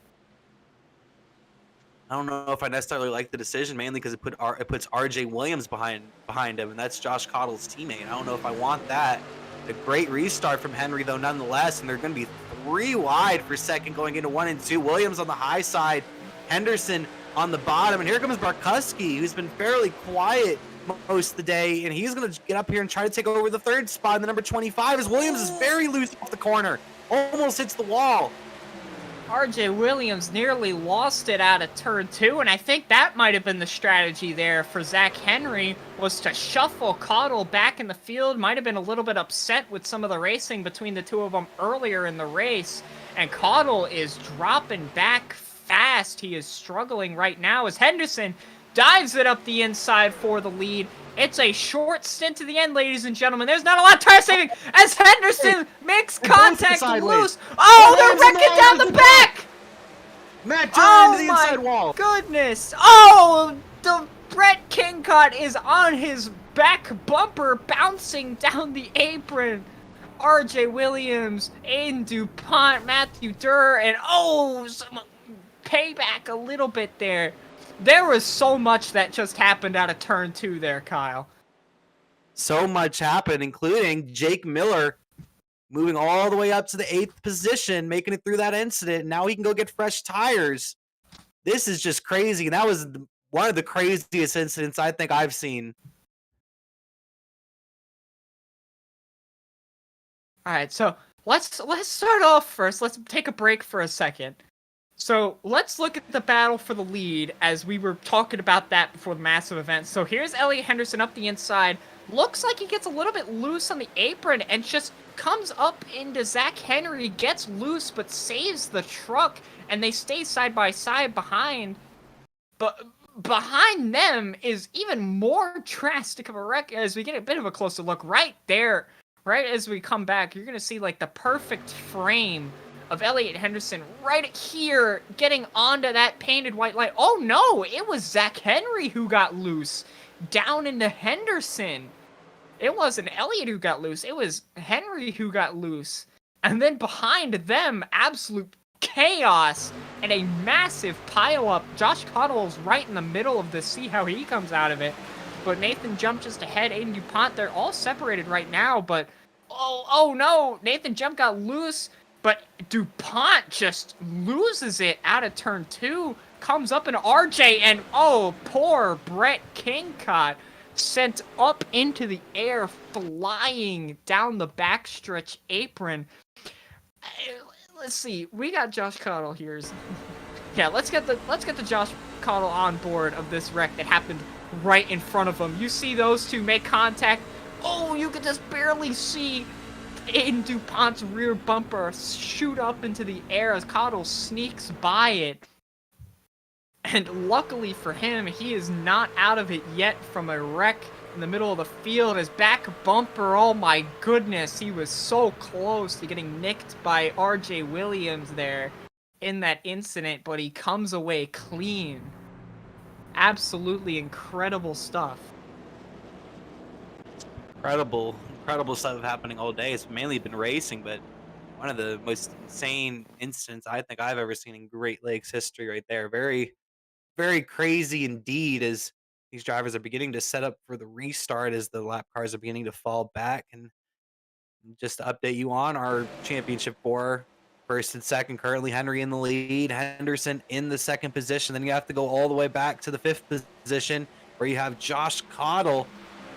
I don't know if I necessarily like the decision, mainly because it puts RJ Williams behind him, and that's Josh Cottle's teammate. I don't know if I want that. A great restart from Henry, though, nonetheless, and they're going to be 3 wide for second going into 1 and 2. Williams on the high side, Henderson on the bottom, and here comes Barkuski, who's been fairly quiet most of the day, and he's going to get up here and try to take over the 3rd spot in the number 25 as Williams is very loose off the corner, almost hits the wall. RJ Williams nearly lost it out of turn 2, and I think that might have been the strategy there for Zach Henry, was to shuffle Cottle back in the field. Might have been a little bit upset with some of the racing between the two of them earlier in the race, and Cottle is dropping back fast. He is struggling right now as Henderson dives it up the inside for the lead. It's a short stint to the end, ladies and gentlemen. There's not a lot of tire saving as Henderson makes contact loose. Oh, they're wrecking down the back! Matt Dillon into the inside wall. Goodness. Oh, the Brett Kingcott is on his back bumper, bouncing down the apron. RJ Williams, Aiden DuPont, Matthew Durr, and some payback a little bit there. There was so much that just happened out of turn 2 there, Kyle. So much happened, including Jake Miller moving all the way up to the 8th position, making it through that incident. Now he can go get fresh tires. This is just crazy. And that was one of the craziest incidents I think I've seen. All right, so let's start off first. Let's take a break for a second. So let's look at the battle for the lead as we were talking about that before the massive event. So here's Elliot Henderson up the inside. Looks like he gets a little bit loose on the apron and just comes up into Zach Henry, gets loose but saves the truck, and they stay side by side behind. But behind them is even more drastic of a wreck as we get a bit of a closer look right there. Right as we come back, you're going to see like the perfect frame of Elliot Henderson right here getting onto that painted white light. Oh no, it was Zach Henry who got loose down into Henderson. It wasn't Elliot who got loose, it was Henry who got loose. And then behind them, absolute chaos and a massive pileup. Josh Cottle's right in the middle of this. See how he comes out of it. But Nathan Jump just ahead, Aiden DuPont, they're all separated right now, but oh no, Nathan Jump got loose. But DuPont just loses it out of turn 2, comes up in RJ, and poor Brett Kingcott sent up into the air, flying down the backstretch apron. Let's see, we got Josh Cottle here. Yeah, let's get the Josh Cottle on board of this wreck that happened right in front of him. You see those two make contact. Oh, you can just barely see Aiden DuPont's rear bumper shoot up into the air as Cottle sneaks by it. And luckily for him, he is not out of it yet from a wreck in the middle of the field. His back bumper, oh my goodness, he was so close to getting nicked by RJ Williams there in that incident, but he comes away clean. Absolutely incredible stuff. Incredible stuff happening all day. It's mainly been racing, but one of the most insane incidents I think I've ever seen in Great Lakes history right there. Very, very crazy indeed as these drivers are beginning to set up for the restart as the lap cars are beginning to fall back. And just to update you on our championship 4, first and second, currently Henry in the lead, Henderson in the 2nd position. Then you have to go all the way back to the 5th position where you have Josh Cottle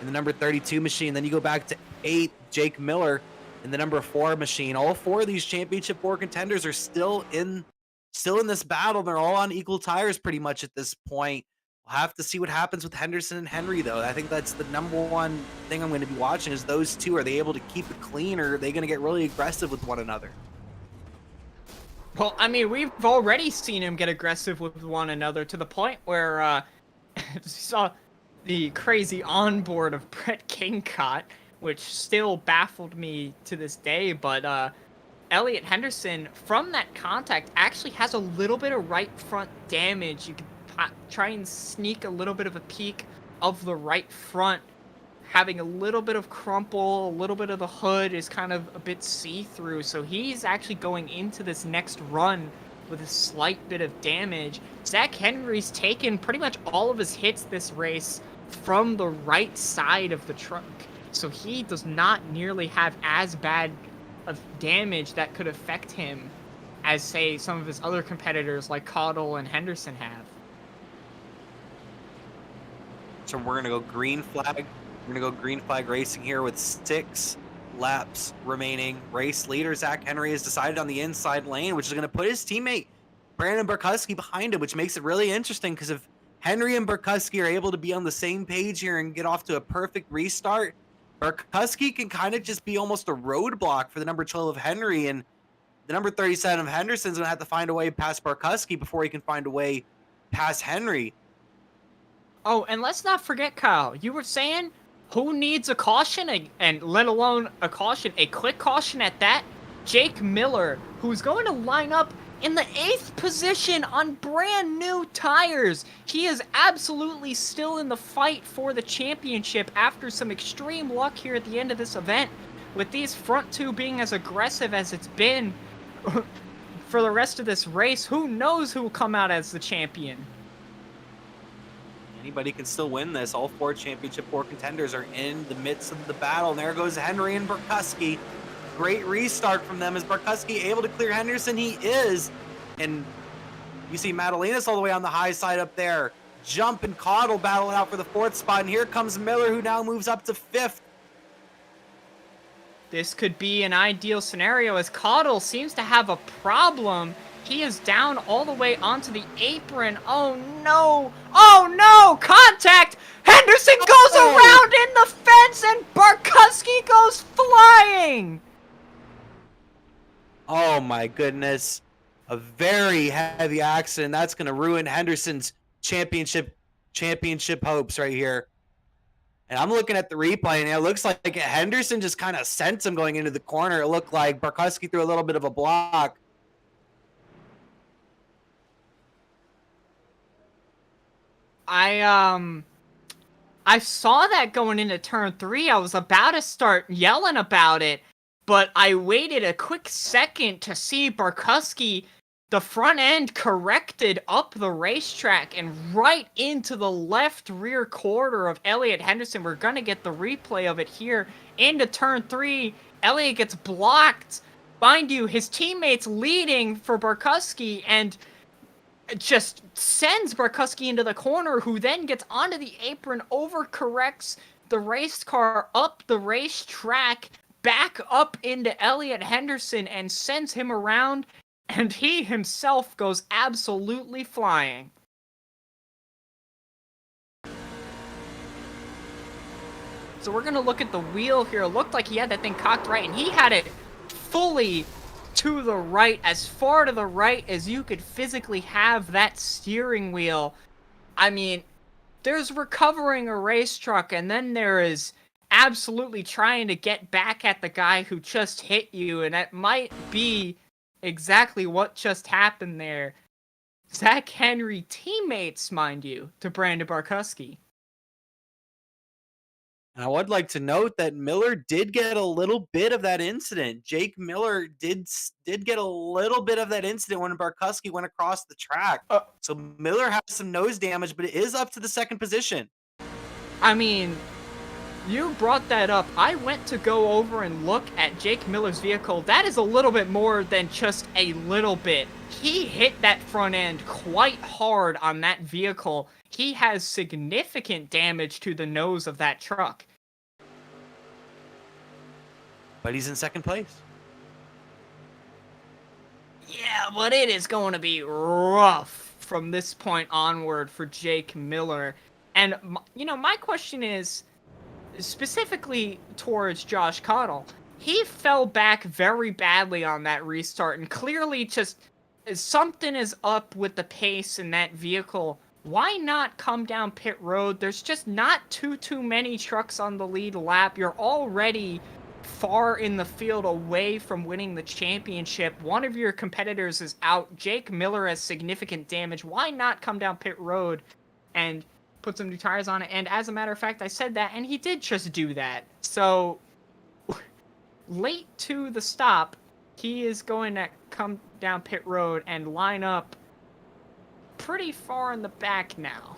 in the number 32 machine. Then you go back to 8, Jake Miller in the number 4 machine. All 4 of these championship 4 contenders are still in this battle. They're all on equal tires pretty much at this point. We'll have to see what happens with Henderson and Henry, though. I think that's the number one thing I'm going to be watching is those two. Are they able to keep it clean, or are they going to get really aggressive with one another? Well, I mean, we've already seen him get aggressive with one another to the point where you saw the crazy onboard of Brett Kingcott, which still baffled me to this day, but Elliot Henderson, from that contact, actually has a little bit of right front damage. You can try and sneak a little bit of a peek of the right front, having a little bit of crumple, a little bit of the hood is kind of a bit see-through, so he's actually going into this next run with a slight bit of damage. Zach Henry's taken pretty much all of his hits this race from the right side of the truck, so he does not nearly have as bad of damage that could affect him as, say, some of his other competitors like Caudle and Henderson have. So we're going to go green flag. We're going to go green flag racing here with 6 laps remaining. Race leader Zach Henry has decided on the inside lane, which is going to put his teammate Brandon Barkowski behind him, which makes it really interesting because if Henry and Barkowski are able to be on the same page here and get off to a perfect restart, Barkowski can kind of just be almost a roadblock for the number 12 of Henry, and the number 37 of Henderson's going to have to find a way past Barkowski before he can find a way past Henry. Oh, and let's not forget, Kyle, you were saying who needs a caution, and let alone a caution, a quick caution at that? Jake Miller, who's going to line up in the 8th position on brand new tires. He is absolutely still in the fight for the championship after some extreme luck here at the end of this event. With these front two being as aggressive as it's been for the rest of this race, who knows who will come out as the champion? Anybody can still win this. All 4 championship 4 contenders are in the midst of the battle. And there goes Henry and Barkowski. Great restart from them. Is Barkowski able to clear Henderson? He is. And you see Madalenas all the way on the high side up there. Jump and Caudle battling out for the 4th spot. And here comes Miller, who now moves up to 5th. This could be an ideal scenario as Caudle seems to have a problem. He is down all the way onto the apron. Oh no! Oh no! Contact! Henderson goes around in the fence and Barkowski goes flying! Oh my goodness. A very heavy accident. That's going to ruin Henderson's championship hopes right here. And I'm looking at the replay, and it looks like Henderson just kind of sent him going into the corner. It looked like Barkowski threw a little bit of a block. I saw that going into turn 3. I was about to start yelling about it, but I waited a quick second to see Barkowski, the front end corrected up the racetrack and right into the left rear quarter of Elliot Henderson. We're going to get the replay of it here into turn 3. Elliot gets blocked. Mind you, his teammates leading for Barkowski and just sends Barkowski into the corner, who then gets onto the apron, overcorrects the race car up the racetrack, back up into Elliot Henderson, and sends him around, and he himself goes absolutely flying. So we're going to look at the wheel here. It looked like he had that thing cocked right, and he had it fully to the right, as far to the right as you could physically have that steering wheel. I mean, there's recovering a race truck, and then there is absolutely trying to get back at the guy who just hit you, and that might be exactly what just happened there. Zach Henry teammates, mind you, to Brandon Barkowski. And I would like to note that Miller did get a little bit of that incident. Jake Miller did get a little bit of that incident when Barkowski went across the track. So Miller has some nose damage, but it is up to the 2nd position. I mean, you brought that up. I went to go over and look at Jake Miller's vehicle. That is a little bit more than just a little bit. He hit that front end quite hard on that vehicle. He has significant damage to the nose of that truck. But he's in 2nd place. Yeah, but it is going to be rough from this point onward for Jake Miller. And, you know, my question is specifically towards Josh Caudle. He fell back very badly on that restart and clearly just something is up with the pace in that vehicle. Why not come down pit road? There's just not too many trucks on the lead lap. You're already far in the field away from winning the championship. One of your competitors is out. Jake Miller has significant damage. Why not come down pit road and put some new tires on it? And as a matter of fact, I said that, and he did just do that. So, late to the stop, he is going to come down pit road and line up pretty far in the back now.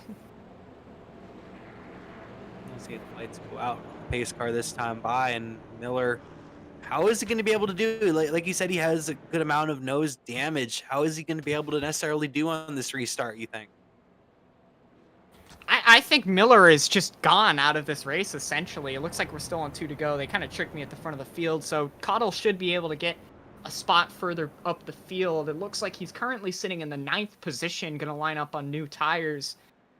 Let's see the lights go out on the pace car this time by, and Miller, how is he going to be able to do? Like you said, he has a good amount of nose damage. How is he going to be able to necessarily do on this restart, you think? I think Miller is just gone out of this race, essentially. It looks like we're still on 2 to go. They kind of tricked me at the front of the field, so Cottle should be able to get a spot further up the field. It looks like he's currently sitting in the 9th position, going to line up on new tires.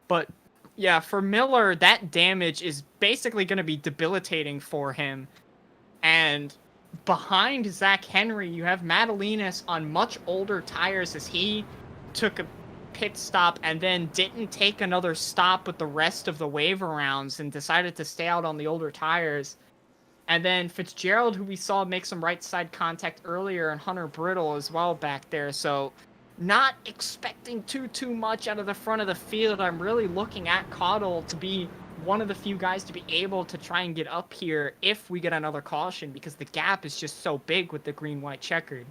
But yeah, for Miller, that damage is basically going to be debilitating for him. And behind Zach Henry, you have Madalinas on much older tires as he took a pit stop and then didn't take another stop with the rest of the waiver rounds and decided to stay out on the older tires. And then Fitzgerald, who we saw make some right side contact earlier, and Hunter Brittle as well back there. So not expecting too much out of the front of the field. I'm really looking at Cottle to be one of the few guys to be able to try and get up here if we get another caution, because the gap is just so big with the green-white checkered.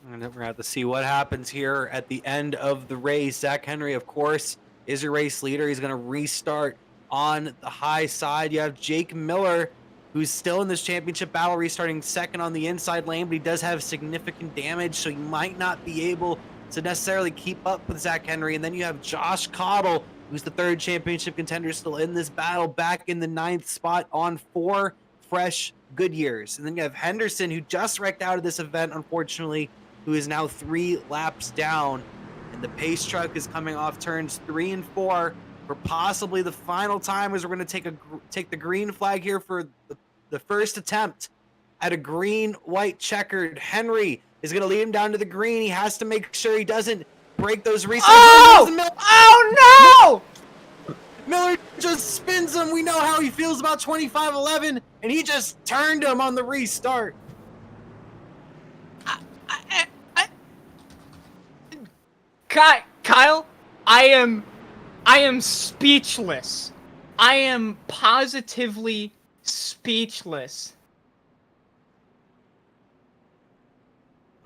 And we're going to have to see what happens here at the end of the race. Zach Henry, of course, is your race leader. He's going to restart on the high side. You have Jake Miller, who's still in this championship battle, restarting second on the inside lane, but he does have significant damage, so he might not be able to necessarily keep up with Zach Henry. And then you have Josh Cottle, who's the 3rd championship contender, still in this battle, back in the 9th spot on 4 fresh good years. And then you have Henderson, who just wrecked out of this event, unfortunately, who is now 3 laps down. And the pace truck is coming off turns 3 and 4 for possibly the final time, as we're going to take the green flag here for the first attempt at a green-white checkered. Henry is going to lead him down to the green. He has to make sure he doesn't break those restarts. Oh no! Miller just spins him. We know how he feels about 25-11, and he just turned him on the restart. Kyle, I am speechless. I am positively speechless.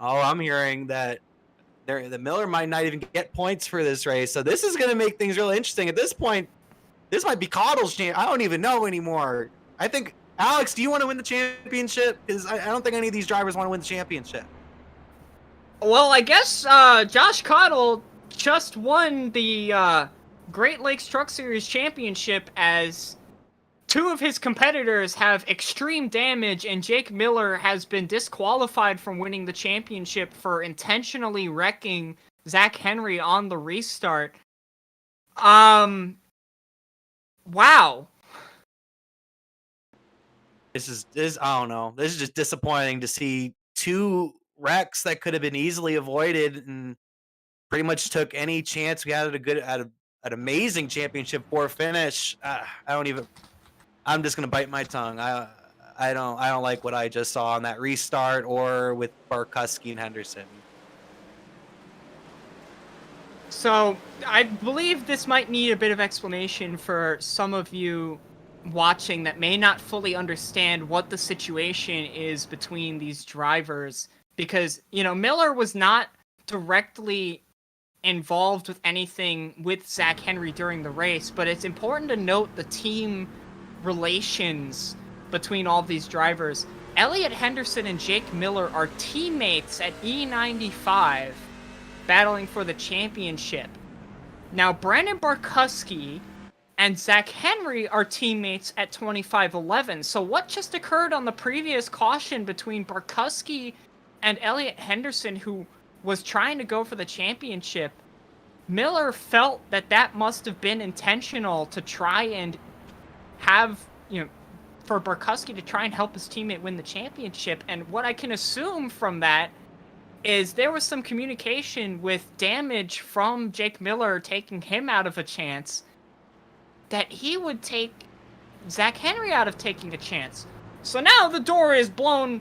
Oh, I'm hearing that the Miller might not even get points for this race. So this is going to make things really interesting. At this point, this might be Cottle's chance. I don't even know anymore. I think, Alex, do you want to win the championship? Because I don't think any of these drivers want to win the championship. Well, I guess Josh Cottle just won the Great Lakes Truck Series Championship, as 2 of his competitors have extreme damage, and Jake Miller has been disqualified from winning the championship for intentionally wrecking Zach Henry on the restart. Wow. This is I don't know. This is just disappointing to see 2 wrecks that could have been easily avoided, and pretty much took any chance we had at an amazing championship 4 finish. I'm just gonna bite my tongue. I don't like what I just saw on that restart or with Barkuski and Henderson. So I believe this might need a bit of explanation for some of you watching that may not fully understand what the situation is between these drivers, because, you know, Miller was not directly involved with anything with Zach Henry during the race, but it's important to note the team relations between all of these drivers. Elliot Henderson and Jake Miller are teammates at E95, battling for the championship. Now, Brandon Barkuski and Zach Henry are teammates at 2511. So what just occurred on the previous caution between Barkuski and Elliot Henderson, who was trying to go for the championship? Miller felt that must have been intentional to try and have, you know, for Barkuski to try and help his teammate win the championship. And what I can assume from that is there was some communication with damage from Jake Miller taking him out of a chance that he would take Zach Henry out of taking a chance. So now the door is blown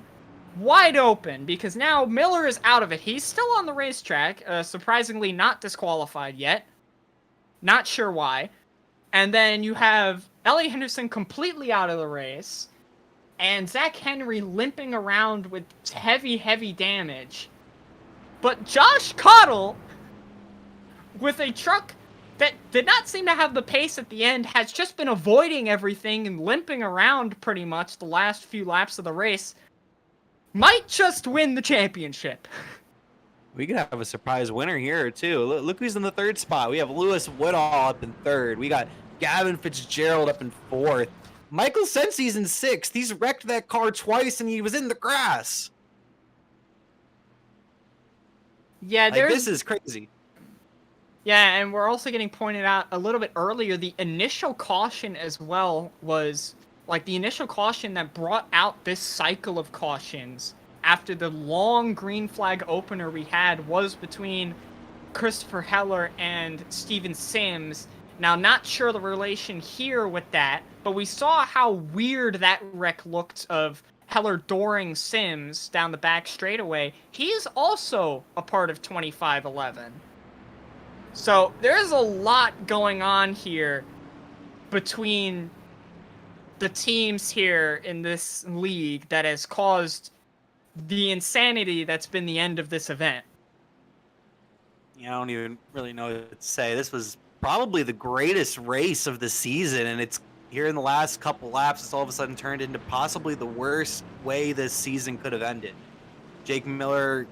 wide open because now Miller is out of it. He's still on the racetrack, surprisingly not disqualified yet. Not sure why. And then you have Ellie Henderson completely out of the race, and Zach Henry limping around with heavy, heavy damage. But Josh Cottle, with a truck that did not seem to have the pace at the end, has just been avoiding everything and limping around pretty much the last few laps of the race, might just win the championship. We could have a surprise winner here, too. Look who's in the third spot. We have Lewis Woodall up in third. We got Gavin Fitzgerald up in fourth. Michael Sensi's in sixth. He's wrecked that car twice, and he was in the grass. Yeah, this is crazy. Yeah, and we're also getting pointed out a little bit earlier, the initial caution as well was, like, the initial caution that brought out this cycle of cautions after the long green flag opener we had was between Christopher Heller and Steven Sims. Now, not sure the relation here with that, but we saw how weird that wreck looked of Heller dooring Sims down the back straightaway. He is also a part of 2511. So there's a lot going on here between the teams here in this league that has caused the insanity that's been the end of this event. Yeah, I don't even really know what to say. This was probably the greatest race of the season, and it's here in the last couple laps, it's all of a sudden turned into possibly the worst way this season could have ended. Jake Miller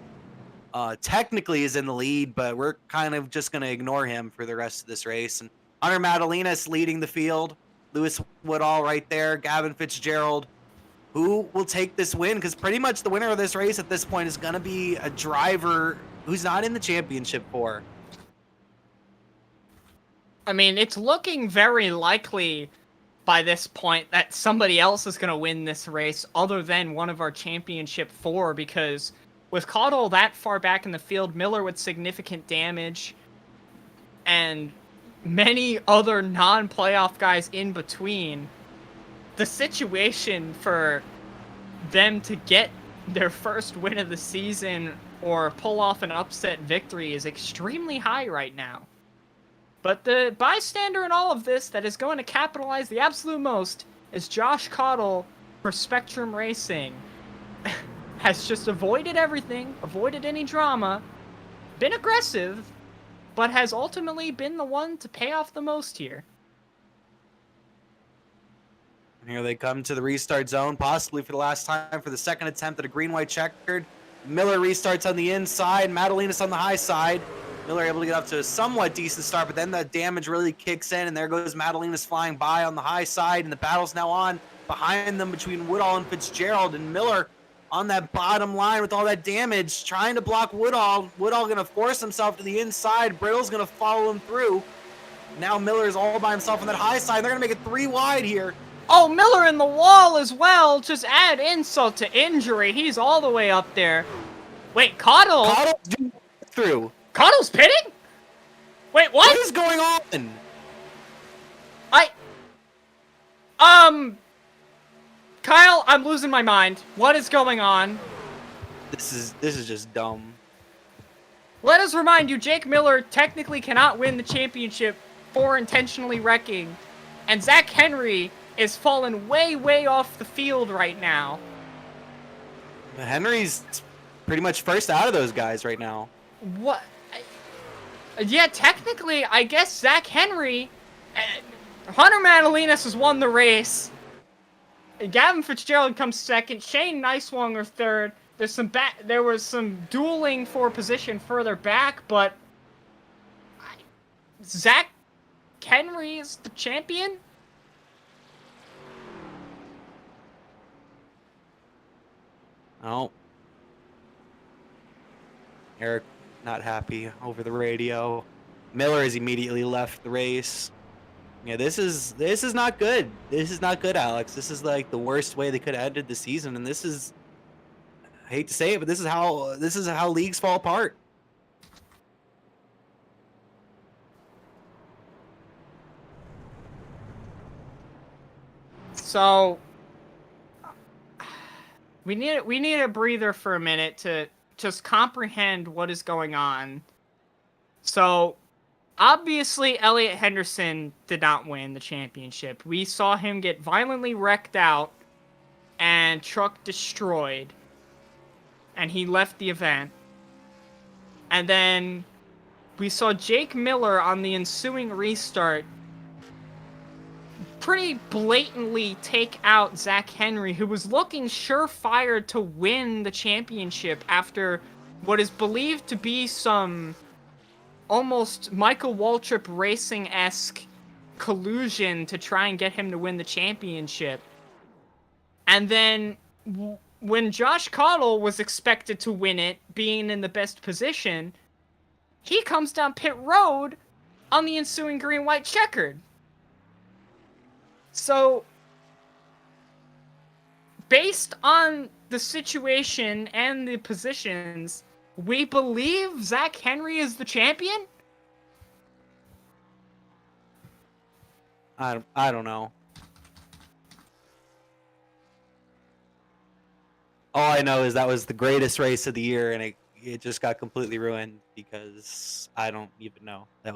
technically is in the lead, but we're kind of just going to ignore him for the rest of this race. And Hunter Madalinas leading the field. Lewis Woodall right there. Gavin Fitzgerald. Who will take this win? Because pretty much the winner of this race at this point is going to be a driver who's not in the championship for. I mean, it's looking very likely by this point that somebody else is going to win this race other than one of our championship four, because with Cottle that far back in the field, Miller with significant damage, and many other non-playoff guys in between, the situation for them to get their first win of the season or pull off an upset victory is extremely high right now. But the bystander in all of this that is going to capitalize the absolute most is Josh Cottle for Spectrum Racing. Has just avoided everything, avoided any drama, been aggressive, but has ultimately been the one to pay off the most here. And here they come to the restart zone, possibly for the last time for the second attempt at a green-white checkered. Miller restarts on the inside, Madalinas on the high side. Miller able to get up to a somewhat decent start, but then the damage really kicks in, and there goes Madalinas flying by on the high side, and the battle's now on behind them between Woodall and Fitzgerald, and Miller on that bottom line with all that damage, trying to block Woodall. Woodall going to force himself to the inside. Brittle's going to follow him through. Now Miller's all by himself on that high side. They're going to make it 3 wide here. Oh, Miller in the wall as well. Just add insult to injury. He's all the way up there. Wait, Cottle? Cottle's through. Cottle's pitting? Wait, what? What is going on? Kyle, I'm losing my mind. What is going on? This is just dumb. Let us remind you, Jake Miller technically cannot win the championship for intentionally wrecking, and Zach Henry is fallen way, way off the field right now. Henry's pretty much first out of those guys right now. What? Yeah, technically, I guess Zach Henry... Hunter Madalinas has won the race. Gavin Fitzgerald comes second. Shane Nicewunger third. There was some dueling for position further back, but Zach Henry is the champion. Oh, Eric not happy over the radio. Miller has immediately left the race. Yeah, this is not good. This is not good, Alex. This is like the worst way they could have ended the season, and this is hate to say it, but this is how leagues fall apart. So we need a breather for a minute to just comprehend what is going on. So obviously Elliot Henderson did not win the championship. We saw him get violently wrecked out and truck destroyed, and he left the event. And then we saw Jake Miller on the ensuing restart pretty blatantly take out Zach Henry, who was looking surefire to win the championship after what is believed to be some almost Michael Waltrip Racing-esque collusion to try and get him to win the championship. And then when Josh Cottle was expected to win it, being in the best position, he comes down pit road on the ensuing green-white checkered. So, based on the situation and the positions, we believe Zach Henry is the champion? I don't know. All I know is that was the greatest race of the year, and it just got completely ruined because I don't even know. That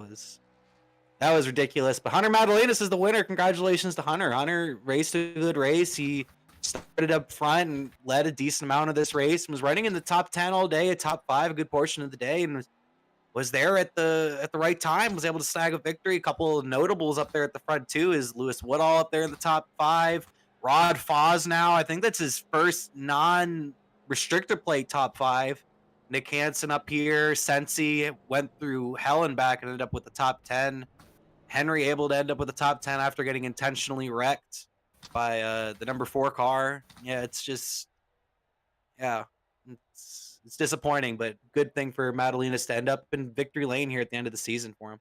was ridiculous. But Hunter Madalenas is the winner. Congratulations to Hunter. Hunter raced a good race. He started up front and led a decent amount of this race and was running in the top 10 all day, a top 5 a good portion of the day, and was there at the right time, was able to snag a victory. A couple of notables up there at the front too is Lewis Woodall up there in the top 5. Rod Foz now, I think that's his first non-restrictor plate top 5. Nick Hansen up here. Sensi went through hell and back and ended up with the top 10. Henry able to end up with the top 10 after getting intentionally wrecked by the number 4 car. Yeah, it's just, yeah, it's disappointing, but good thing for Madalenas to end up in victory lane here at the end of the season for him.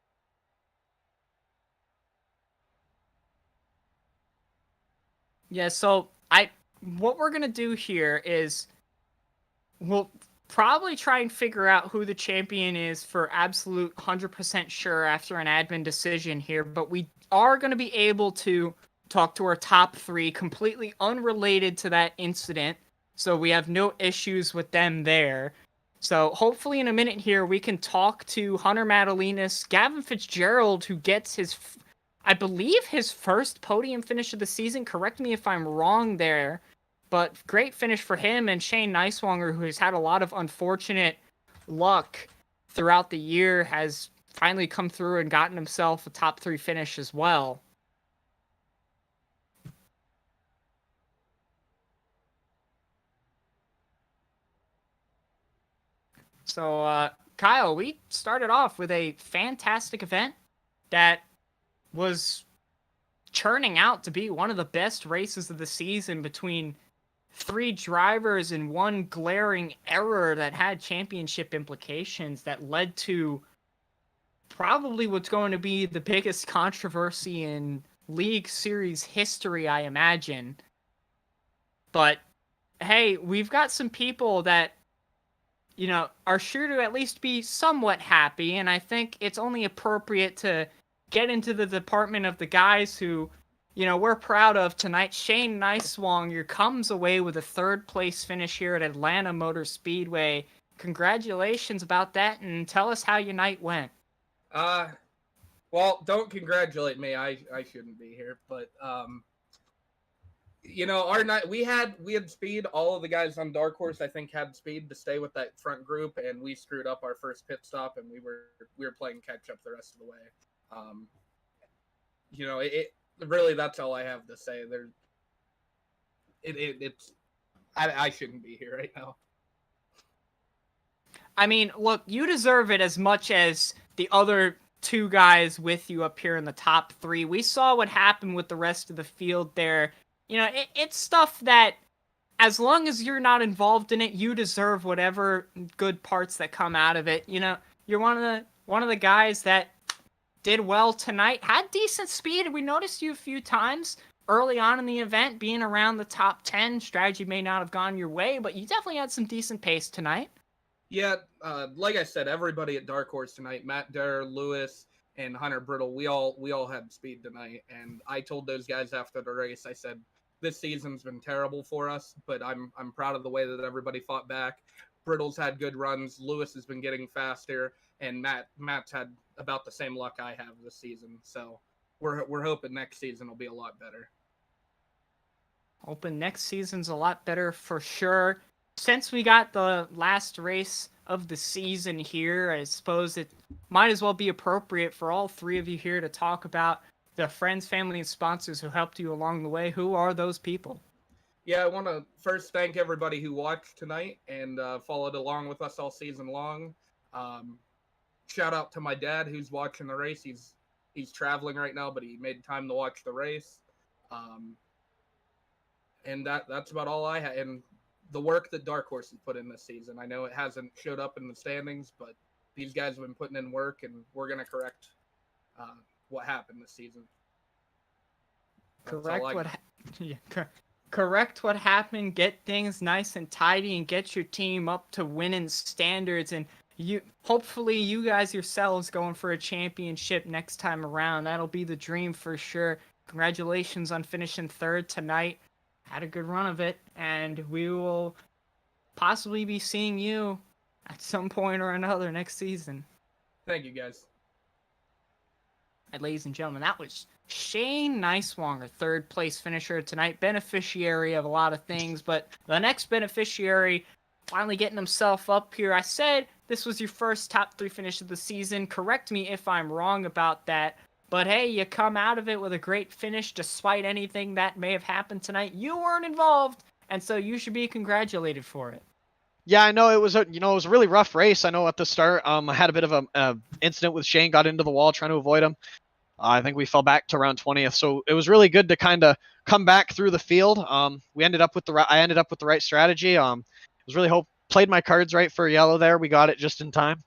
Yeah, so what we're gonna do here is we'll probably try and figure out who the champion is for absolute 100% sure after an admin decision here, but we are going to be able to talk to our top 3 completely unrelated to that incident, so we have no issues with them there. So hopefully in a minute here we can talk to Hunter Madalenas, Gavin Fitzgerald, who gets his, I believe, his first podium finish of the season. Correct me if I'm wrong there. But great finish for him, and Shane Neiswanger, who has had a lot of unfortunate luck throughout the year, has finally come through and gotten himself a top 3 finish as well. So, Kyle, we started off with a fantastic event that was churning out to be one of the best races of the season between 3 drivers and one glaring error that had championship implications that led to probably what's going to be the biggest controversy in League Series history, I imagine. But hey, we've got some people that, you know, are sure to at least be somewhat happy, and I think it's only appropriate to get into the department of the guys who, you know, we're proud of tonight. Shane Neiswanger comes away with a 3rd place finish here at Atlanta Motor Speedway. Congratulations about that, and tell us how your night went. Well, don't congratulate me. I shouldn't be here, but you know, our night we had speed. All of the guys on Dark Horse, I think, had speed to stay with that front group, and we screwed up our first pit stop, and we were playing catch up the rest of the way. You know, it really, that's all I have to say. I shouldn't be here right now. I mean, look, you deserve it as much as the other 2 guys with you up here in the top 3. We saw what happened with the rest of the field there. You know, it's stuff that, as long as you're not involved in it, you deserve whatever good parts that come out of it. You know, you're one of the guys that did well tonight, had decent speed. We noticed you a few times, early on in the event, being around the top 10. Strategy may not have gone your way, but you definitely had some decent pace tonight. Yeah, like I said, everybody at Dark Horse tonight, Matt Durr, Lewis, and Hunter Brittle, we all had speed tonight. And I told those guys after the race, I said, this season's been terrible for us, but I'm proud of the way that everybody fought back. Brittle's had good runs, Lewis has been getting faster, and Matt's had about the same luck I have this season. So we're hoping next season will be a lot better. Hoping next season's a lot better for sure. Since we got the last race of the season here, I suppose it might as well be appropriate for all three of you here to talk about the friends, family, and sponsors who helped you along the way. Who are those people? Yeah, I want to first thank everybody who watched tonight and followed along with us all season long. Shout out to my dad who's watching the race. He's traveling right now, but he made time to watch the race. And that's about all I had. And the work that Dark Horse has put in this season. I know it hasn't showed up in the standings, but these guys have been putting in work, and we're going to correct what happened this season. Correct what happened, get things nice and tidy, and get your team up to winning standards. And hopefully you guys yourselves going for a championship next time around. That'll be the dream for sure. Congratulations on finishing third tonight. Had a good run of it, and we will possibly be seeing you at some point or another next season. Thank you, guys. And ladies and gentlemen, that was Shane Nicewanger, third place finisher tonight, beneficiary of a lot of things, but the next beneficiary finally getting himself up here. I said this was your first top 3 finish of the season. Correct me if I'm wrong about that. But hey, you come out of it with a great finish despite anything that may have happened tonight. You weren't involved, and so you should be congratulated for it. Yeah, I know it was it was a really rough race. I know at the start, I had a bit of a incident with Shane, got into the wall trying to avoid him. I think we fell back to around 20th, so it was really good to kind of come back through the field. I ended up with the right strategy. It was really played my cards right for yellow there. We got it just in time.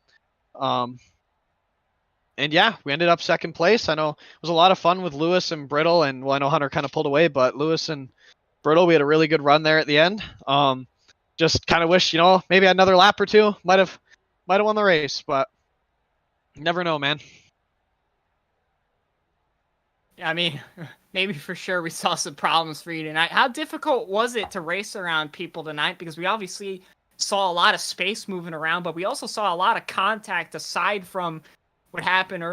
And yeah, we ended up second place. I know it was a lot of fun with Lewis and Brittle, and well, I know Hunter kind of pulled away, but Lewis and Brittle, we had a really good run there at the end. Just kind of wish, maybe another lap or two might have won the race, but you never know, man. I mean, maybe for sure we saw some problems for you tonight. How difficult was it to race around people tonight? Because we obviously saw a lot of space moving around, but we also saw a lot of contact aside from what happened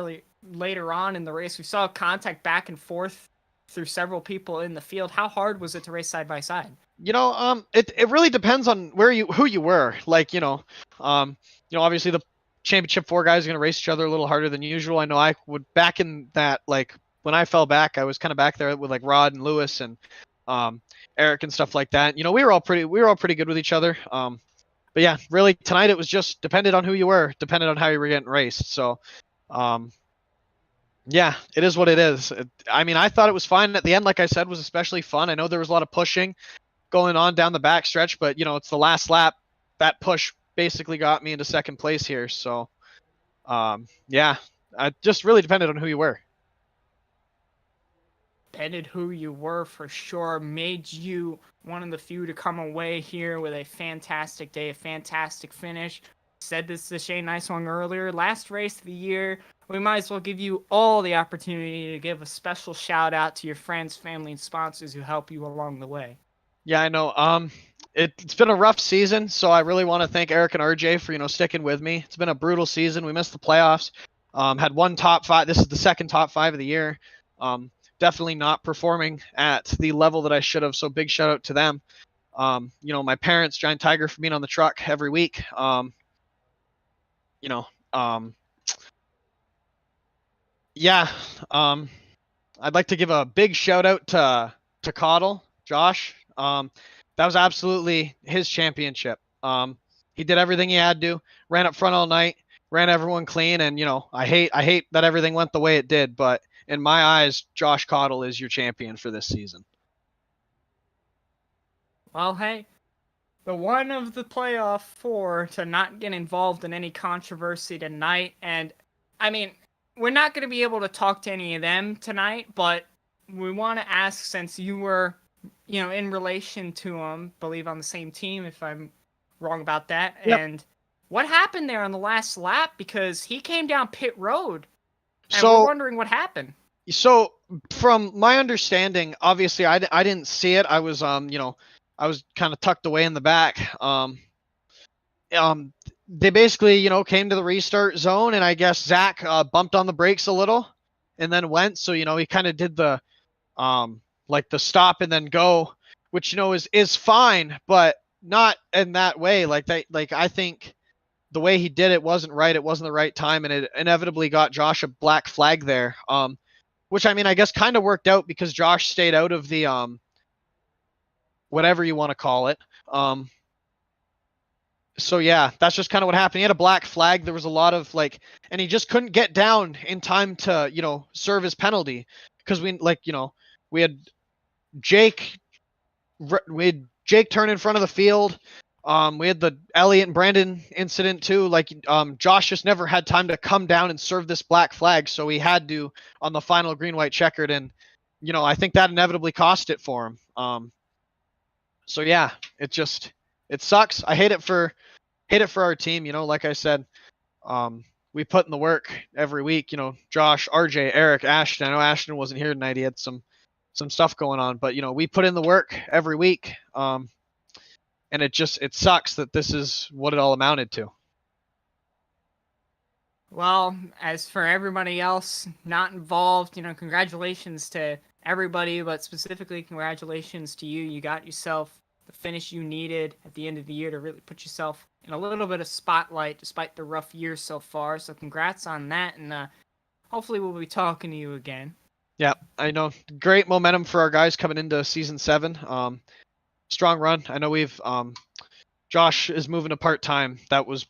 later on in the race. We saw contact back and forth through several people in the field. How hard was it to race side by side? It really depends on who you were. Like, obviously the championship 4 guys are going to race each other a little harder than usual. I know I would back in that, like when I fell back, I was kind of back there with like Rod and Lewis and Eric and stuff like that. We were all pretty good with each other. But yeah, really tonight it was just depended on who you were, depended on how you were getting raced. So, yeah, it is what it is. I thought it was fine at the end. Like I said, was especially fun. I know there was a lot of pushing going on down the back stretch, but it's the last lap. That push basically got me into second place here. So, yeah, it just really depended on who you were. Depended who you were for sure. Made you one of the few to come away here with a fantastic day, a fantastic finish. Said this to Shane Nicewanger earlier. Last race of the year. We might as well give you all the opportunity to give a special shout out to your friends, family, and sponsors who help you along the way. Yeah, I know. It's been a rough season, so I really want to thank Eric and RJ for sticking with me. It's been a brutal season. We missed the playoffs. Had one top 5. This is the second top 5 of the year. Definitely not performing at the level that I should have. So big shout out to them. My parents, Giant Tiger, for being on the truck every week. Yeah. I'd like to give a big shout out to Coddle, Josh. That was absolutely his championship. He did everything he had to, ran up front all night, ran everyone clean, and I hate that everything went the way it did, but in my eyes, Josh Coddle is your champion for this season. Well, hey, the one of the playoff 4 to not get involved in any controversy tonight, and we're not going to be able to talk to any of them tonight, but we want to ask, since you were, in relation to him, believe on the same team, if I'm wrong about that, Yep. and what happened there on the last lap, because he came down pit road, and we're So wondering what happened. So from my understanding, obviously I didn't see it. I was I was kind of tucked away in the back. They basically came to the restart zone, and I guess Zach bumped on the brakes a little, and then went. So he kind of did the like the stop and then go, which is fine, but not in that way. Like that, like I think the way he did it wasn't right. It wasn't the right time, and it inevitably got Josh a black flag there. Which I mean, I guess kind of worked out because Josh stayed out of the whatever you want to call it. So yeah, that's just kind of what happened. He had a black flag. There was a lot of and he just couldn't get down in time to serve his penalty because we had Jake Jake turn in front of the field. We had the Elliott and Brandon incident too. Josh just never had time to come down and serve this black flag, so he had to on the final green-white checkered, and I think that inevitably cost it for him. So yeah, it sucks. I hate it for our team. Like I said, we put in the work every week. Josh, RJ, Eric, Ashton. I know Ashton wasn't here tonight. He had some stuff going on, but we put in the work every week. And it sucks that this is what it all amounted to. Well, as for everybody else not involved, congratulations to everybody, but specifically congratulations to you. You got yourself the finish you needed at the end of the year to really put yourself in a little bit of spotlight despite the rough year so far. So congrats on that, and hopefully we'll be talking to you again. Yeah, I know. Great momentum for our guys coming into season 7. Strong run. I know we've Josh is moving to part-time. That was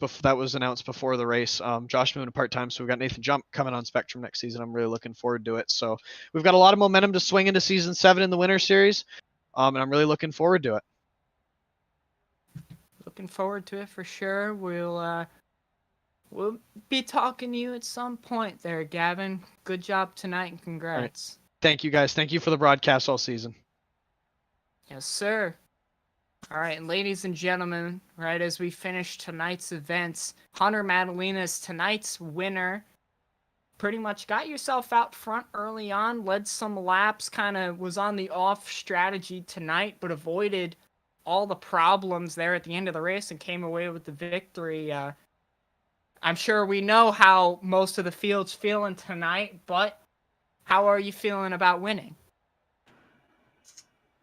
announced before the race. Josh moving to part-time, so we've got Nathan Jump coming on Spectrum next season. I'm really looking forward to it. So we've got a lot of momentum to swing into season 7 in the Winter Series, and I'm really looking forward to it. Looking forward to it for sure. We'll be talking to you at some point there, Gavin. Good job tonight, and congrats. Right. Thank you, guys. Thank you for the broadcast all season. Yes, sir. All right, and ladies and gentlemen, right as we finish tonight's events, Hunter Madalena's tonight's winner. Pretty much got yourself out front early on, led some laps, kind of was on the off strategy tonight, but avoided all the problems there at the end of the race and came away with the victory. I'm sure we know how most of the field's feeling tonight, but how are you feeling about winning?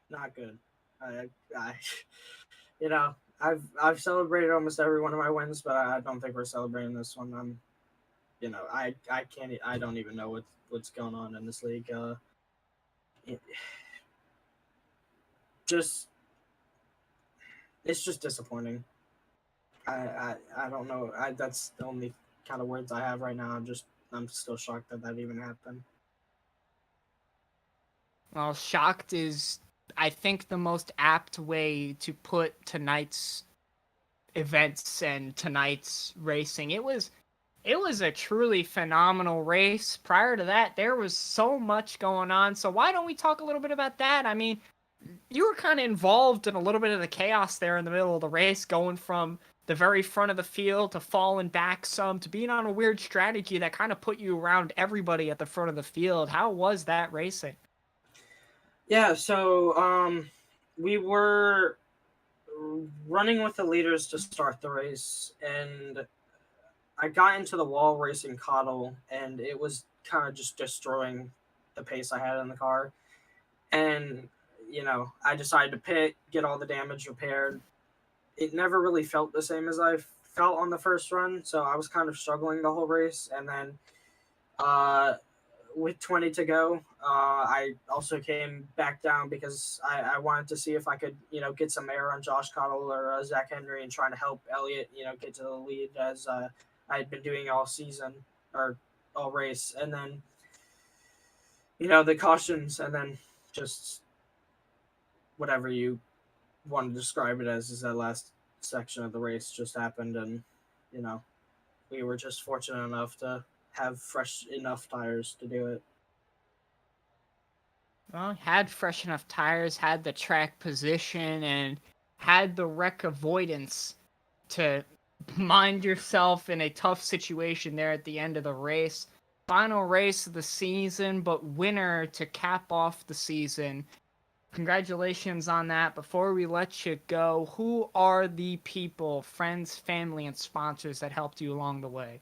Not good. I've celebrated almost every one of my wins, but I don't think we're celebrating this one. I don't even know what's going on in this league. It's just disappointing. I don't know. That's the only kind of words I have right now. I'm still shocked that even happened. Well, shocked is, I think, the most apt way to put tonight's events and tonight's racing. It was a truly phenomenal race. Prior to that, there was so much going on. So why don't we talk a little bit about that? I mean, you were kind of involved in a little bit of the chaos there in the middle of the race, going from the very front of the field to falling back some to being on a weird strategy that kind of put you around everybody at the front of the field. How was that racing? Yeah, so we were running with the leaders to start the race, and I got into the wall racing Coddle, and it was kind of just destroying the pace I had in the car. And, I decided to pit, get all the damage repaired. It never really felt the same as I felt on the first run, so I was kind of struggling the whole race. And then with 20 to go, I also came back down because I wanted to see if I could, get some air on Josh Coddle or Zach Henry and trying to help Elliott, get to the lead as I had been doing all season or all race. And then, the cautions, and then just whatever you want to describe it as is that last section of the race just happened. And, we were just fortunate enough to have fresh enough tires to do it. Well, had fresh enough tires, had the track position, and had the wreck avoidance to mind yourself in a tough situation there at the end of the race. Final race of the season, but winner to cap off the season. Congratulations on that. Before we let you go, who are the people, friends, family, and sponsors that helped you along the way?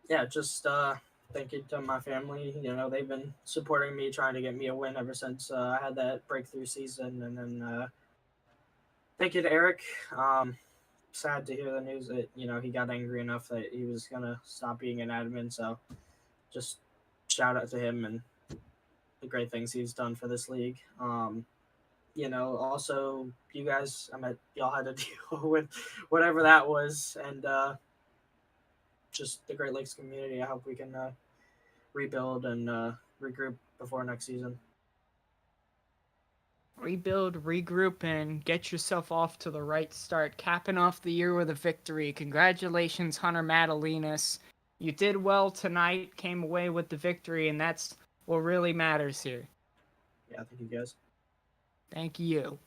Yeah, just thank you to my family. You know, they've been supporting me, trying to get me a win ever since I had that breakthrough season. And then thank you to Eric. Sad to hear the news that, you know, he got angry enough that he was going to stop being an admin. So just shout out to him and the great things he's done for this league. You know, also you guys, I mean, y'all had to deal with whatever that was. And just the Great Lakes community. I hope we can rebuild and regroup before next season. Rebuild, regroup, and get yourself off to the right start. Capping off the year with a victory. Congratulations, Hunter Madalinas. You did well tonight, came away with the victory, and that's what really matters here. Yeah, thank you guys. Thank you.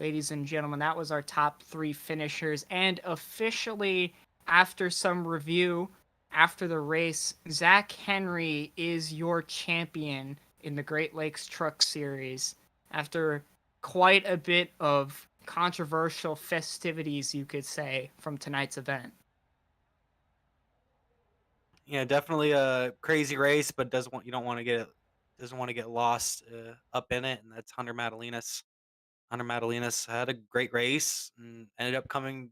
Ladies and gentlemen, that was our top 3 finishers. And officially, after some review, after the race, Zach Henry is your champion in the Great Lakes Truck Series. After quite a bit of controversial festivities, you could say, from tonight's event. Yeah, definitely a crazy race, but you don't want to get lost up in it, and that's Hunter Madalinas. Hunter Madalinas had a great race and ended up coming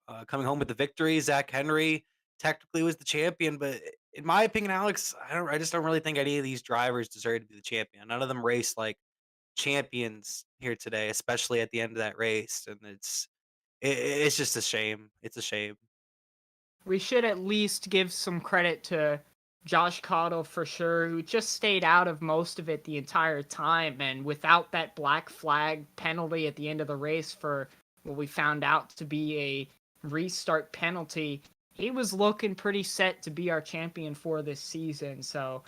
home with the victory. Zach Henry technically was the champion, but in my opinion, Alex, I just don't really think any of these drivers deserve to be the champion. None of them raced like champions here today, especially at the end of that race, and it's just a shame. It's a shame. We should at least give some credit to Josh Cottle for sure, who just stayed out of most of it the entire time, and without that black flag penalty at the end of the race for what we found out to be a restart penalty, he was looking pretty set to be our champion for this season. So,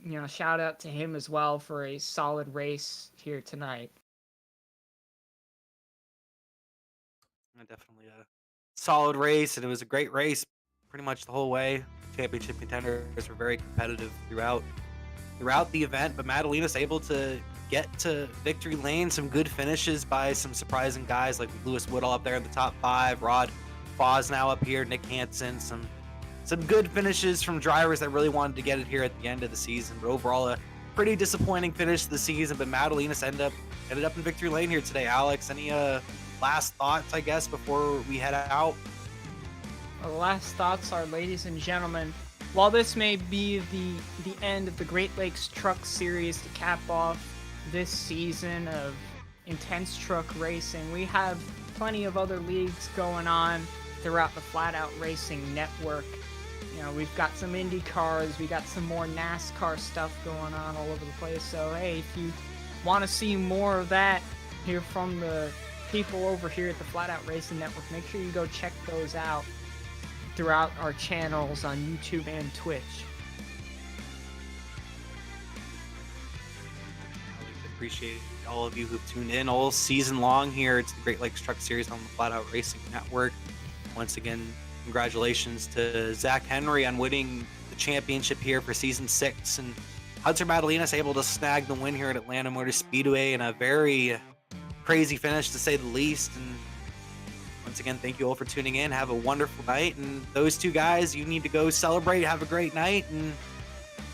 you know, shout out to him as well for a solid race here tonight. Definitely a solid race, and it was a great race pretty much the whole way. Championship contenders were very competitive throughout the event, but Madalina's able to get to victory lane. Some good finishes by some surprising guys like Lewis Woodall up there in the top 5, Rod Foz now up here, Nick Hansen. Some good finishes from drivers that really wanted to get it here at the end of the season, but overall a pretty disappointing finish to the season. But Madalinas ended up in victory lane here today. Alex, any last thoughts, I guess, before we head out? The last thoughts are, ladies and gentlemen, while this may be the end of the Great Lakes Truck Series to cap off this season of intense truck racing, we have plenty of other leagues going on throughout the Flatout Racing Network. You know, we've got some Indy cars, we got some more NASCAR stuff going on all over the place. So, hey, if you want to see more of that, hear from the people over here at the Flatout Racing Network, make sure you go check those out throughout our channels on YouTube and Twitch. I appreciate all of you who've tuned in all season long here. It's the Great Lakes Truck Series on the Flatout Racing Network. Once again, congratulations to Zach Henry on winning the championship here for season 6, and Hunter Madalinas able to snag the win here at Atlanta Motor Speedway in a very crazy finish, to say the least. And once again, thank you all for tuning in. Have a wonderful night, and those two guys, you need to go celebrate. Have a great night, and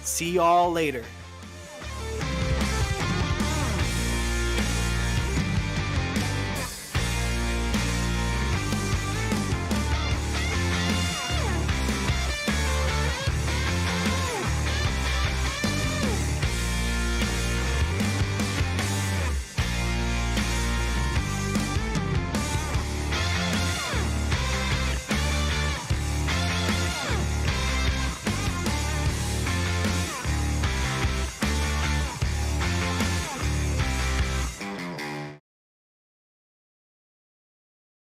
see y'all later.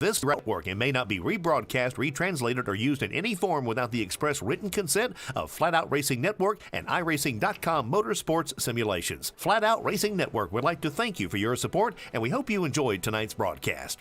This network and may not be rebroadcast, retranslated, or used in any form without the express written consent of Flatout Racing Network and iRacing.com Motorsports Simulations. Flatout Racing Network would like to thank you for your support, and we hope you enjoyed tonight's broadcast.